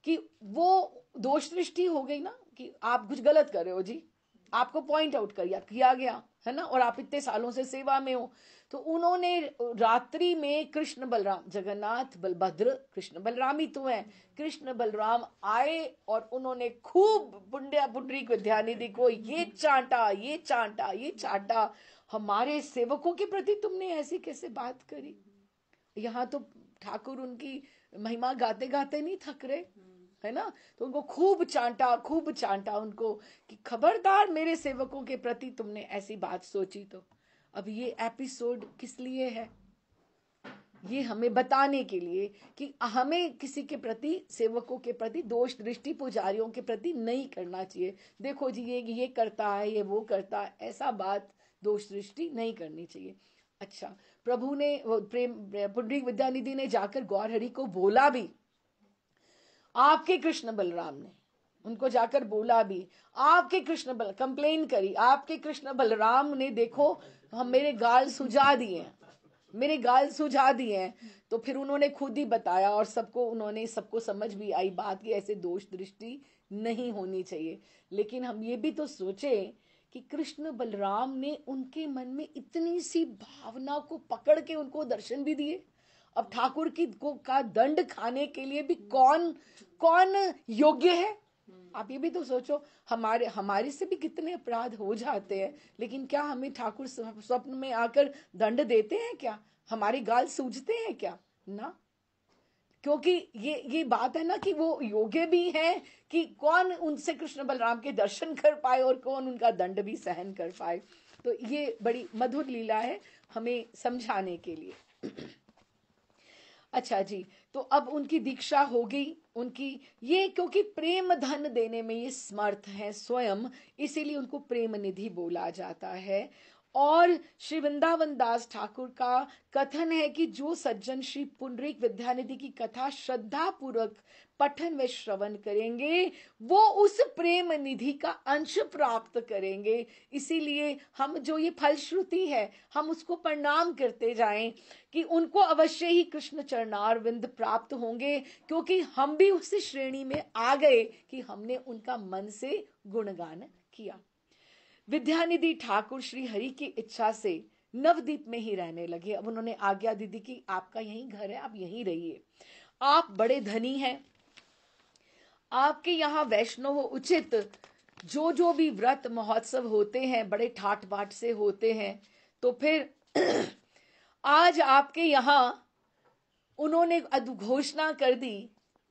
Speaker 1: कि वो दोष दृष्टि हो गई ना, कि आप कुछ गलत कर रहे हो जी, आपको पॉइंट आउट किया गया, है ना, और आप इतने सालों से सेवा में हो। तो उन्होंने रात्रि में कृष्ण बलराम, जगन्नाथ बलभद्र कृष्ण बलराम ही तो हैं, कृष्ण बलराम आए और उन्होंने खूब पुंडरीक विद्यानिधि को ये चांटा, हमारे सेवकों के प्रति तुमने ऐसी कैसे बात करी। यहाँ तो ठाकुर उनकी महिमा गाते गाते नहीं थक रहे, है ना। तो उनको खूब चांटा उनको, कि खबरदार मेरे सेवकों के प्रति तुमने ऐसी बात सोची। तो अब ये एपिसोड किस लिए है, ये हमें बताने के लिए कि हमें किसी के प्रति, सेवकों के प्रति दोष दृष्टि पुजारियों के प्रति नहीं करना चाहिए। देखो जी ये करता है, ये वो करता है, ऐसा बात दोष दृष्टि नहीं करनी चाहिए। अच्छा, प्रभु ने वो प्रेम पुंडरीक विद्यानिधि ने जाकर गौरहरि को बोला भी, आपके कृष्ण बलराम ने उनको जाकर बोला भी, आपके कृष्ण बल कंप्लेन करी, आपके कृष्ण बलराम ने देखो हम मेरे गाल सुझा दिए हैं, मेरे गाल सुझा दिए हैं। तो फिर उन्होंने खुद ही बताया और सबको समझ भी आई बात की ऐसे दोष दृष्टि नहीं होनी चाहिए। लेकिन हम ये भी तो सोचे कि कृष्ण बलराम ने उनके मन में इतनी सी भावना को पकड़ के उनको दर्शन भी दिए। अब ठाकुर की को का दंड खाने के लिए भी कौन कौन योग्य है? आप ये भी तो सोचो, हमारे से भी कितने अपराध हो जाते हैं, लेकिन क्या हमें ठाकुर स्वप्न में आकर दंड देते हैं क्या? हमारी गाल सूझते हैं क्या? ना, क्योंकि ये बात है ना कि वो योग्य भी है कि कौन उनसे कृष्ण बलराम के दर्शन कर पाए और कौन उनका दंड भी सहन कर पाए। तो ये बड़ी मधुर लीला है हमें समझाने के लिए। अच्छा जी, तो अब उनकी दीक्षा हो गई उनकी, ये क्योंकि प्रेम धन देने में ये समर्थ है स्वयं, इसीलिए उनको प्रेम निधि बोला जाता है। और श्री वृंदावन दास ठाकुर का कथन है कि जो सज्जन श्री पुंडरीक विद्यानिधि की कथा श्रद्धा पूर्वक पठन व श्रवण करेंगे वो उस प्रेम निधि का अंश प्राप्त करेंगे। इसीलिए हम जो ये फलश्रुति है हम उसको प्रणाम करते जाएं कि उनको अवश्य ही कृष्ण चरणार विंद प्राप्त होंगे, क्योंकि हम भी उस श्रेणी में आ गए कि हमने उनका मन से गुणगान किया। विद्यानिधि ठाकुर श्री हरि की इच्छा से नवदीप में ही रहने लगे। अब उन्होंने आज्ञा दी थी कि आपका यही घर है, आप यहीं रहिए, आप बड़े धनी हैं, आपके यहाँ वैष्णव उचित जो जो भी व्रत महोत्सव होते हैं बड़े ठाट बाट से होते हैं। तो फिर आज आपके यहाँ उन्होंने घोषणा कर दी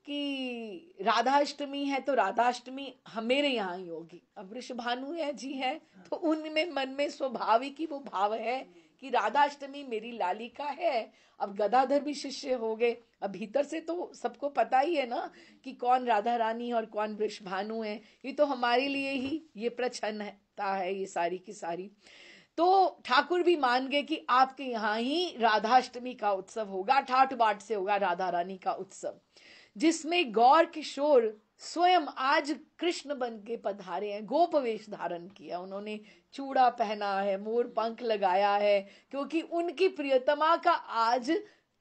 Speaker 1: कि राधाष्टमी है तो राधाष्टमी मेरे यहाँ ही होगी। अब वृषभानु है जी है तो उनमें मन में स्वाभाविक ही वो भाव है कि राधाष्टमी मेरी लाली का है। अब गदाधर भी शिष्य हो गए, अब भीतर से तो सबको पता ही है ना कि कौन राधा रानी और कौन वृषभानु है, ये तो हमारे लिए ही ये प्रच्छन्नता है ये सारी की सारी। तो ठाकुर भी मान गए कि आपके यहाँ ही राधाष्टमी का उत्सव होगा, ठाट बाट से होगा राधा रानी का उत्सव, जिसमें गौर किशोर स्वयं आज कृष्ण बन के पधारे हैं। गोप वेश धारण किया उन्होंने, चूड़ा पहना है, मोर पंख लगाया है, क्योंकि उनकी प्रियतमा का आज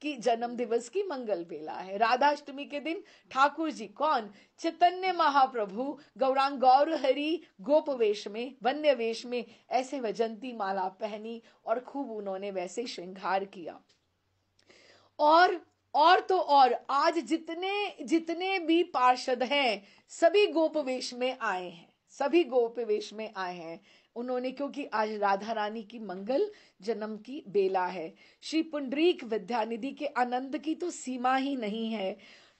Speaker 1: की जन्म दिवस की मंगल बेला है। राधाष्टमी के दिन ठाकुर जी कौन, चैतन्य महाप्रभु गौरांग गौर हरि गोप वेश में वन्य वेश में ऐसे वजंती माला पहनी और खूब उन्होंने वैसे श्रृंगार किया। और तो और आज जितने जितने भी पार्षद हैं सभी गोप वेश में आए हैं, सभी गोप वेश में आए हैं उन्होंने, क्योंकि आज राधा रानी की मंगल जन्म की बेला है। श्री पुंडरीक विद्यानिधि के आनंद की तो सीमा ही नहीं है।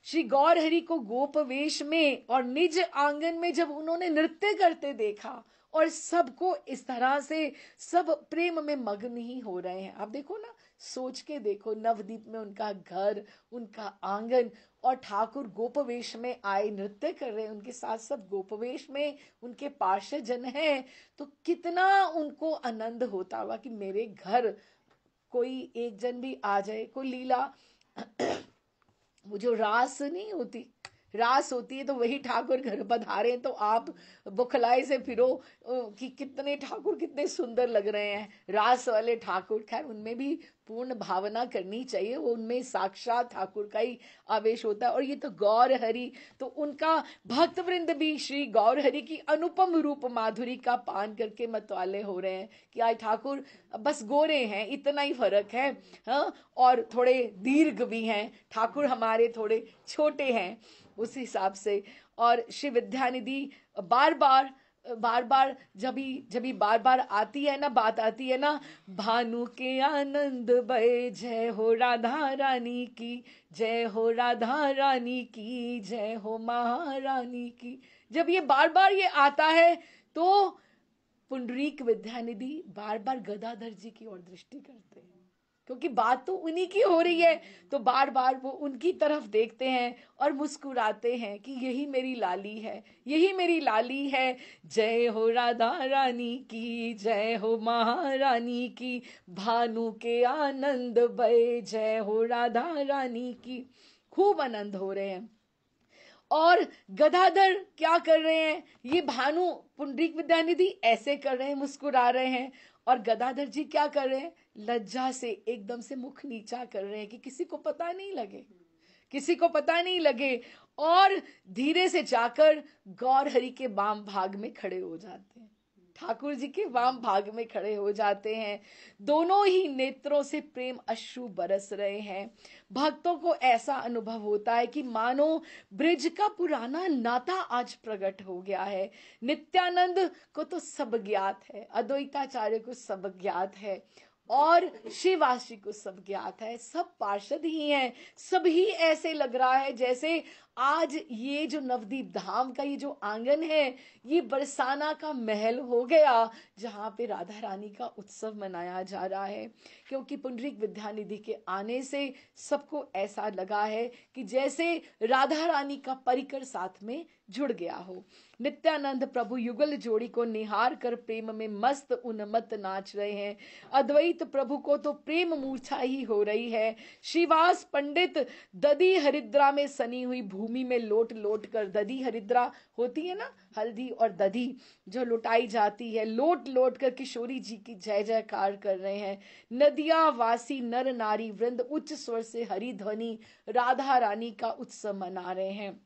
Speaker 1: श्री गौर हरि को गोप वेश में और निज आंगन में जब उन्होंने नृत्य करते देखा और सबको इस तरह से सब प्रेम में मग्न ही हो रहे हैं। आप देखो ना, सोच के देखो, नवदीप में उनका घर, उनका आंगन, और ठाकुर गोपवेश में आए नृत्य कर रहे हैं, उनके साथ सब गोपवेश में उनके पार्षद जन हैं। तो कितना उनको आनंद होता होगा कि मेरे घर कोई एक जन भी आ जाए। कोई लीला वो जो रास नहीं होती, रास होती है तो वही ठाकुर घर पधारे, तो आप बुखलाए से फिरो कि कितने ठाकुर कितने सुंदर लग रहे हैं रास वाले ठाकुर। खैर उनमें भी पूर्ण भावना करनी चाहिए, वो उनमें साक्षात ठाकुर का ही आवेश होता है। और ये तो गौर हरि, तो उनका भक्त वृंद भी श्री गौर हरि की अनुपम रूप माधुरी का पान करके मतवाले हो रहे हैं कि आज ठाकुर बस गोरे हैं, इतना ही फर्क है, हाँ, और थोड़े दीर्घ भी हैं, ठाकुर हमारे थोड़े छोटे हैं उस हिसाब से। और श्री विद्यानिधि बार बार जब बार बार आती है ना, बात आती है ना, भानु के आनंद बहे, जय हो राधा रानी की, जय हो राधा रानी की, जय हो महारानी की, जब ये बार ये आता है तो पुंडरीक विद्यानिधि बार गदाधर जी की ओर दृष्टि करते हैं। क्योंकि बात तो उन्हीं की हो रही है, तो बार बार वो उनकी तरफ देखते हैं और मुस्कुराते हैं कि यही मेरी लाली है, यही मेरी लाली है। जय हो राधा रानी की, जय हो महारानी की, भानु के आनंद भये, जय हो राधा रानी की। खूब आनंद हो रहे हैं। और गदाधर क्या कर रहे हैं, ये भानु पुंडरीक विद्यानिधि ऐसे कर रहे हैं, मुस्कुरा रहे हैं, और गदाधर जी क्या कर रहे हैं, लज्जा से एकदम से मुख नीचा कर रहे हैं कि किसी को पता नहीं लगे, किसी को पता नहीं लगे। और धीरे से जाकर गौर हरि के वाम भाग में खड़े हो जाते हैं, ठाकुर जी के वाम भाग में खड़े हो जाते हैं। दोनों ही नेत्रों से प्रेम अश्रु बरस रहे हैं। भक्तों को ऐसा अनुभव होता है कि मानो ब्रिज का पुराना नाता आज प्रकट हो गया है। नित्यानंद को तो सब ज्ञात है, अद्वैताचार्य को सब ज्ञात है, और श्रीवासी को सब ज्ञात है, सब पार्षद ही हैं। सभी ऐसे लग रहा है जैसे आज ये जो नवदीप धाम का ये जो आंगन है, ये बरसाना का महल हो गया, जहाँ पे राधा रानी का उत्सव मनाया जा रहा है। क्योंकि पुंडरीक विद्यानिधि के आने से सबको ऐसा लगा है कि जैसे राधा रानी का परिकर साथ में जुड़ गया हो। नित्यानंद प्रभु युगल जोड़ी को निहार कर प्रेम में मस्त उन्मत्त नाच रहे हैं। अद्वैत प्रभु को तो प्रेम मूर्छा ही हो रही है। श्रीवास पंडित दधी हरिद्रा में सनी हुई भूमि में लोट लोट कर, दधी हरिद्रा होती है ना, हल्दी और दधी जो लुटाई जाती है, लोट लोट कर किशोरी जी की जय जयकार कर रहे हैं। नदिया वासी नर नारी वृंद उच्च स्वर से हरि ध्वनि राधा रानी का उत्सव मना रहे हैं।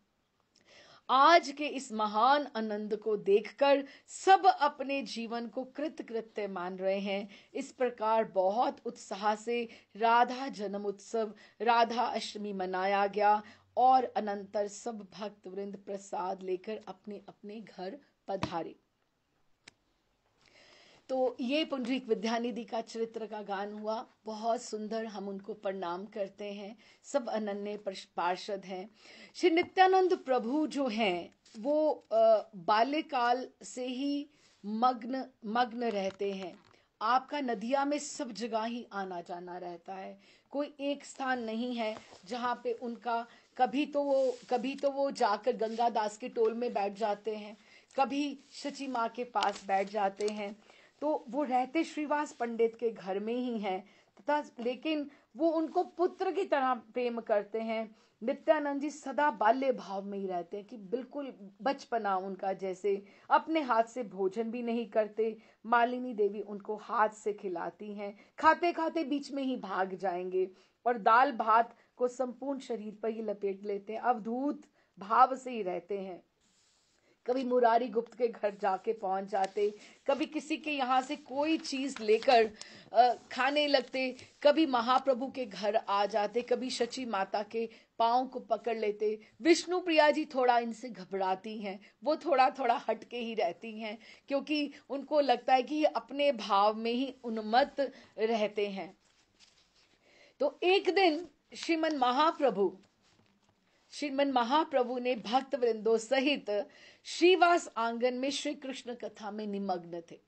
Speaker 1: आज के इस महान आनंद को देखकर सब अपने जीवन को कृतकृत्य मान रहे हैं। इस प्रकार बहुत उत्साह से राधा जन्म उत्सव, राधा अष्टमी मनाया गया, और अनंतर सब भक्त वृंद प्रसाद लेकर अपने अपने घर पधारे। तो ये पुंडरीक विद्यानिधि का चरित्र का गान हुआ, बहुत सुंदर, हम उनको प्रणाम करते हैं। सब अनन्य पार्षद हैं। श्री नित्यानंद प्रभु जो हैं वो बाल्यकाल से ही मग्न मग्न रहते हैं। आपका नदिया में सब जगह ही आना जाना रहता है, कोई एक स्थान नहीं है जहाँ पे उनका, कभी तो वो जाकर गंगा दास के टोल में बैठ जाते हैं, कभी शची माँ के पास बैठ जाते हैं। तो वो रहते श्रीवास पंडित के घर में ही हैं, तथा लेकिन वो उनको पुत्र की तरह प्रेम करते हैं। नित्यानंद जी सदा बाल्य भाव में ही रहते हैं कि बिल्कुल बचपना उनका, जैसे अपने हाथ से भोजन भी नहीं करते। मालिनी देवी उनको हाथ से खिलाती हैं, खाते खाते बीच में ही भाग जाएंगे, और दाल भात को संपूर्ण शरीर पर ही लपेट लेते हैं, अवधूत भाव से ही रहते हैं। कभी मुरारी गुप्त के घर जाके पहुंच जाते, कभी किसी के यहाँ से कोई चीज लेकर खाने लगते, कभी महाप्रभु के घर आ जाते, कभी शची माता के पाँव को पकड़ लेते। विष्णु प्रिया जी थोड़ा इनसे घबराती हैं, वो थोड़ा थोड़ा हटके ही रहती हैं, क्योंकि उनको लगता है कि ये अपने भाव में ही उन्मत्त रहते हैं। तो एक दिन श्रीमन महाप्रभु ने भक्त वृंदों सहित श्रीवास आंगन में श्री कृष्ण कथा में निमग्न थे।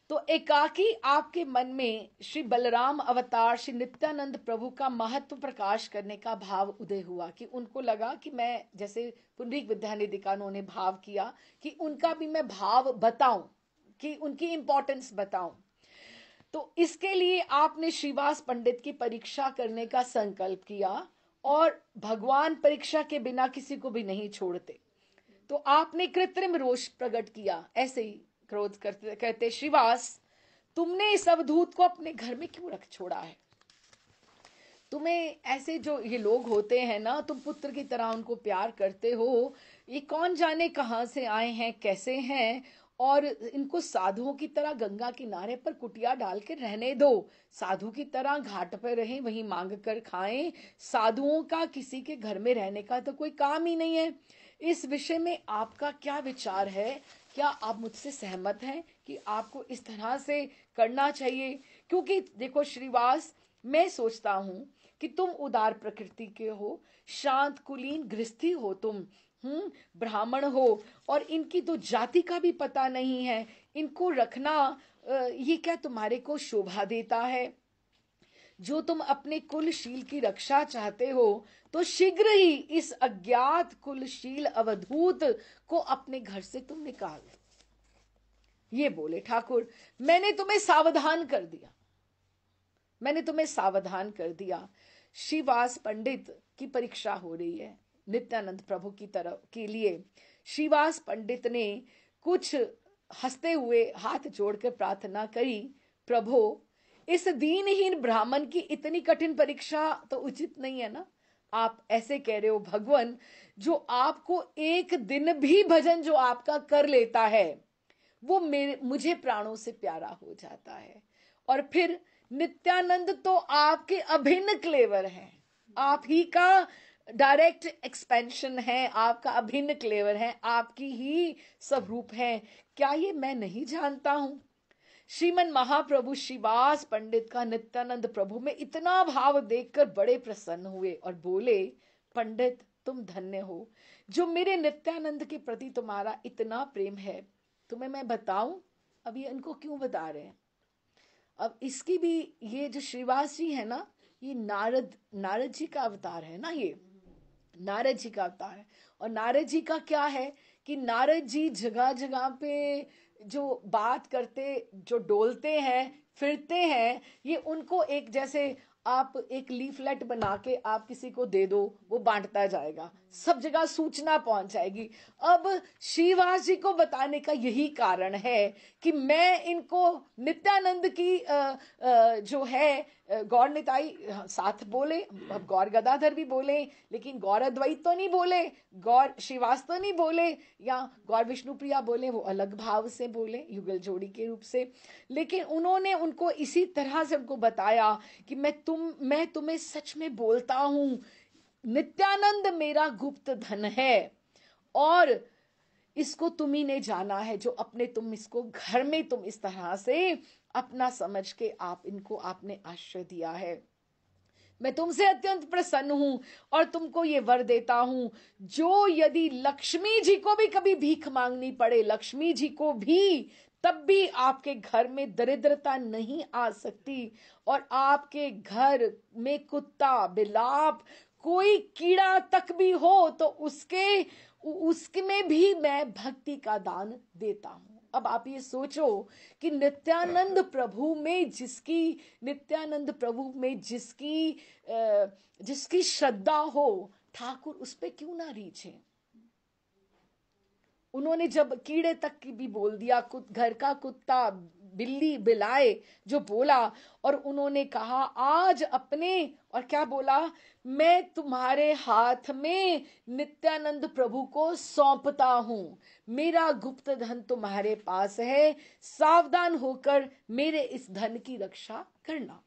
Speaker 1: तो एकाकी आपके मन में श्री बलराम अवतार श्री नित्यानंद प्रभु का महत्व प्रकाश करने का भाव उदय हुआ, कि उनको लगा कि मैं, जैसे पुंडरीक विद्यानिधि का उन्होंने भाव किया कि उनका भी मैं भाव बताऊं, कि उनकी इंपॉर्टेंस बताऊं। तो इसके लिए आपने श्रीवास पंडित की परीक्षा करने का संकल्प किया, और भगवान परीक्षा के बिना किसी को भी नहीं छोड़ते। तो आपने कृत्रिम रोष प्रकट किया, ऐसे ही क्रोध करते, कहते श्रीवास तुमने इस अवधूत को अपने घर में क्यों रख छोड़ा है? तुम्हें ऐसे जो ये लोग होते हैं ना, तुम पुत्र की तरह उनको प्यार करते हो, ये कौन जाने कहाँ से आए हैं, कैसे हैं, और इनको साधुओं की तरह गंगा किनारे पर कुटिया डाल के रहने दो। साधु की तरह घाट पर रहें, वहीं मांग कर खाएं। साधुओं का किसी के घर में रहने का तो कोई काम ही नहीं है। इस विषय में आपका क्या विचार है? क्या आप मुझसे सहमत हैं कि आपको इस तरह से करना चाहिए? क्योंकि देखो श्रीवास, मैं सोचता हूं कि तुम उदार प्रकृति के हो, शांत कुलीन गृहस्थी हो तुम, ब्राह्मण हो, और इनकी तो जाति का भी पता नहीं है। इनको रखना ये क्या तुम्हारे को शोभा देता है? जो तुम अपने कुलशील की रक्षा चाहते हो, तो शीघ्र ही इस अज्ञात कुलशील अवधूत को अपने घर से तुम निकाल दो। ये बोले ठाकुर, मैंने तुम्हें सावधान कर दिया, मैंने तुम्हें सावधान कर दिया। श्रीवास पंडित की परीक्षा हो रही है नित्यानंद प्रभु की तरफ के लिए। श्रीवास पंडित ने कुछ हंसते हुए हाथ जोड़कर प्रार्थना करी, प्रभु इस दीनहीन ब्राह्मण की इतनी कठिन परीक्षा तो उचित नहीं है ना। आप ऐसे कह रहे हो भगवान, जो आपको एक दिन भी भजन जो आपका कर लेता है वो मुझे प्राणों से प्यारा हो जाता है। और फिर नित्यानंद तो आपके अभिन्न क्लेवर है, आप ही का डायरेक्ट एक्सपेंशन है, आपका अभिन्न क्लेवर है, आपकी ही स्वरूप है। क्या ये मैं नहीं जानता हूं? श्रीमन महाप्रभु श्रीवास पंडित का नित्यानंद प्रभु में इतना भाव देखकर बड़े प्रसन्न हुए और बोले, पंडित तुम धन्य हो, जो मेरे नित्यानंद के प्रति तुम्हारा इतना प्रेम है। तुम्हें मैं बताऊं, अब ये इनको क्यों बता रहे हैं? अब इसकी भी, ये जो श्रीवास जी है ना, ये नारद जी का अवतार है ना, ये नारद जी का अवतार है। और नारद जी का क्या है कि नारद जी जगह जगह पे जो बात करते, जो डोलते हैं, फिरते हैं, ये उनको एक जैसे आप एक लीफलेट बना के आप किसी को दे दो, वो बांटता जाएगा, सब जगह सूचना पहुंच जाएगी। अब श्रीवास जी को बताने का यही कारण है कि मैं इनको नित्यानंद की जो है गौर निताई साथ बोले, अब गौर गदाधर भी बोले, लेकिन गौर अद्वैत तो नहीं बोले, गौर श्रीवास तो नहीं बोले, या गौर विष्णु प्रिया बोले, वो अलग भाव से बोले युगल जोड़ी के रूप से। लेकिन उन्होंने उनको इसी तरह से उनको बताया कि मैं तुम्हें सच में बोलता हूं, नित्यानंद मेरा गुप्त धन है और इसको तुम ही ने जाना है, जो अपने तुम इसको घर में तुम इस तरह से अपना समझ के आप इनको आपने आश्रय दिया है। मैं तुमसे अत्यंत प्रसन्न हूं और तुमको ये वर देता हूं, जो यदि लक्ष्मी जी को भी कभी भीख मांगनी पड़े, लक्ष्मी जी को भी, तब भी आपके घर में दरिद्रता नहीं आ सकती। और आपके घर में कुत्ता बिलाप कोई कीड़ा तक भी हो तो उसके में भी मैं भक्ति का दान देता हूं। अब आप ये सोचो कि नित्यानंद प्रभु में जिसकी श्रद्धा हो, ठाकुर उस पे क्यों ना रीझे। उन्होंने जब कीड़े तक की भी बोल दिया, घर का कुत्ता बिल्ली बिलाए जो बोला, और उन्होंने कहा आज अपने, और क्या बोला, मैं तुम्हारे हाथ में नित्यानंद प्रभु को सौंपता हूं, मेरा गुप्त धन तुम्हारे पास है, सावधान होकर मेरे इस धन की रक्षा करना।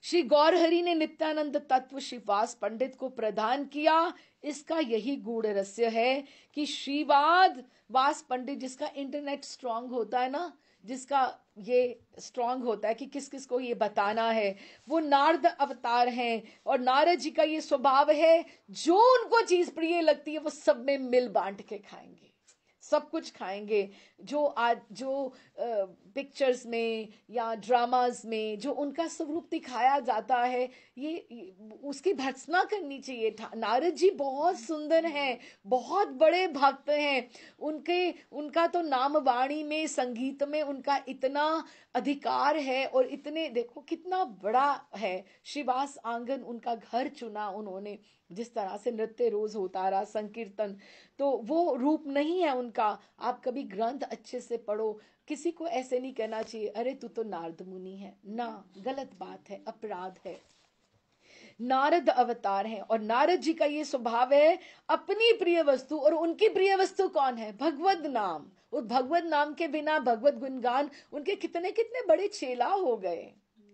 Speaker 1: श्री गौरहरि ने नित्यानंद तत्व श्रीवास पंडित को प्रदान किया। इसका यही गूढ़ रहस्य है कि श्रीवास पंडित, जिसका इंटरनेट स्ट्रांग होता है ना, जिसका ये स्ट्रांग होता है कि किस किस को ये बताना है, वो नारद अवतार हैं। और नारद जी का ये स्वभाव है, जो उनको चीज प्रिय लगती है वो सब में मिल बांट के खाएंगे, सब कुछ खाएंगे। जो पिक्चर्स में या ड्रामाज में जो उनका स्वरूप दिखाया जाता है, ये उसकी भर्त्सना करनी चाहिए। नारद जी बहुत सुंदर हैं, बहुत बड़े भक्त हैं, उनका तो नाम वाणी में, संगीत में उनका इतना अधिकार है, और इतने देखो कितना बड़ा है श्रीवास आंगन, उनका घर चुना उन्होंने, जिस तरह से नृत्य रोज होता रहा, संकीर्तन, तो वो रूप नहीं है उनका। आप कभी ग्रंथ अच्छे से पढ़ो, किसी को ऐसे नहीं कहना चाहिए अरे तू तो नारद मुनि है, ना, गलत बात है, अपराध है। नारद अवतार हैं, और नारद जी का ये स्वभाव है, अपनी प्रिय वस्तु, और उनकी प्रिय वस्तु कौन है? भगवत नाम। उस भगवत नाम के बिना भगवत गुणगान, उनके कितने कितने बड़े चेला हो गए,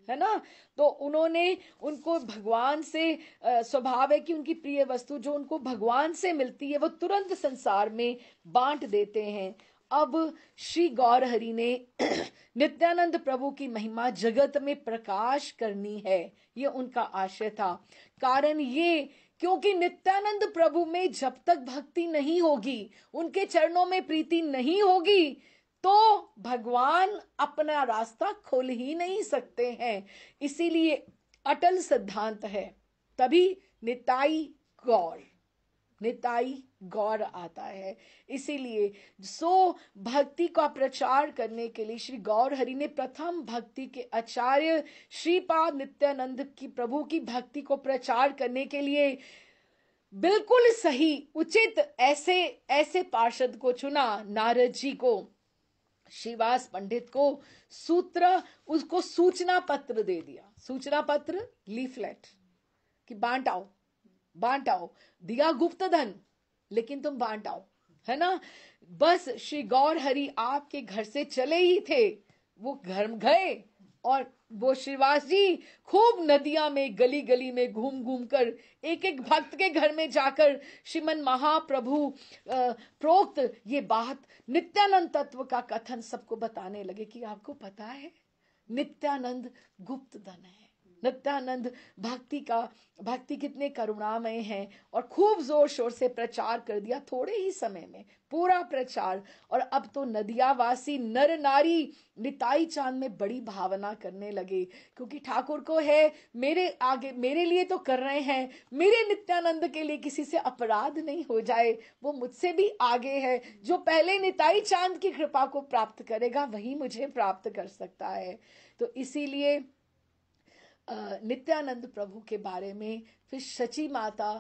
Speaker 1: है ना। तो उनको भगवान से स्वभाव है कि उनकी प्रिय वस्तु जो उनको भगवान से मिलती है वो तुरंत संसार में बांट देते हैं। अब श्री गौरहरि ने नित्यानंद प्रभु की महिमा जगत में प्रकाश करनी है, ये उनका आशय था। कारण ये, क्योंकि नित्यानंद प्रभु में जब तक भक्ति नहीं होगी, उनके चरणों में प्रीति नहीं होगी, तो भगवान अपना रास्ता खोल ही नहीं सकते हैं। इसीलिए अटल सिद्धांत है, तभी निताई गौर, निताई गौर आता है। इसीलिए सो भक्ति का प्रचार करने के लिए श्री गौर हरि ने प्रथम भक्ति के आचार्य श्रीपाद नित्यानंद की प्रभु की भक्ति को प्रचार करने के लिए बिल्कुल सही उचित ऐसे ऐसे पार्षद को चुना, नारद जी को, श्रीवास पंडित को, सूत्र उसको सूचना पत्र दे दिया, सूचना पत्र लीफलेट कि बांट आओ, बांट आओ, दिया गुप्त धन लेकिन तुम बांट आओ, है ना। बस श्री गौर हरि आपके घर से चले ही थे, वो घर गए और वो श्रीवास जी खूब नदियां में गली गली में घूम घूम कर एक एक भक्त के घर में जाकर श्रीमन महाप्रभु प्रोक्त ये बात नित्यानंद तत्व का कथन सबको बताने लगे कि आपको पता है नित्यानंद गुप्त धन है, नित्यानंद भक्ति कितने करुणामय हैं। और खूब जोर शोर से प्रचार कर दिया थोड़े ही समय में, पूरा प्रचार। और अब तो नदियावासी नर नारी निताई चांद में बड़ी भावना करने लगे, क्योंकि ठाकुर को है मेरे आगे, मेरे लिए तो कर रहे हैं, मेरे नित्यानंद के लिए किसी से अपराध नहीं हो जाए, वो मुझसे भी आगे है, जो पहले निताई चांद की कृपा को प्राप्त करेगा वही मुझे प्राप्त कर सकता है। तो इसीलिए नित्यानंद प्रभु के बारे में फिर शची माता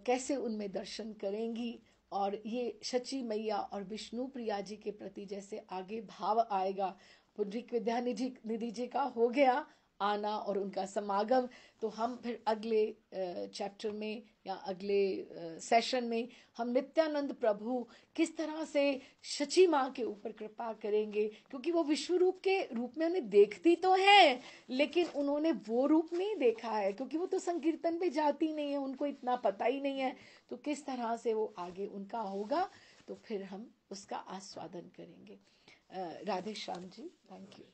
Speaker 1: कैसे उनमें दर्शन करेंगी, और ये शची मैया और विष्णु प्रिया जी के प्रति जैसे आगे भाव आएगा। पुंडरीक विद्यानिधि जी का हो गया आना और उनका समागम, तो हम फिर अगले चैप्टर में या अगले सेशन में हम नित्यानंद प्रभु किस तरह से शची माँ के ऊपर कृपा करेंगे, क्योंकि वो विश्व रूप के रूप में उन्हें देखती तो है लेकिन उन्होंने वो रूप नहीं देखा है, क्योंकि वो तो संकीर्तन पे जाती नहीं है, उनको इतना पता ही नहीं है। तो किस तरह से वो आगे उनका होगा, तो फिर हम उसका आस्वादन करेंगे। Radhe Shyam ji, thank you.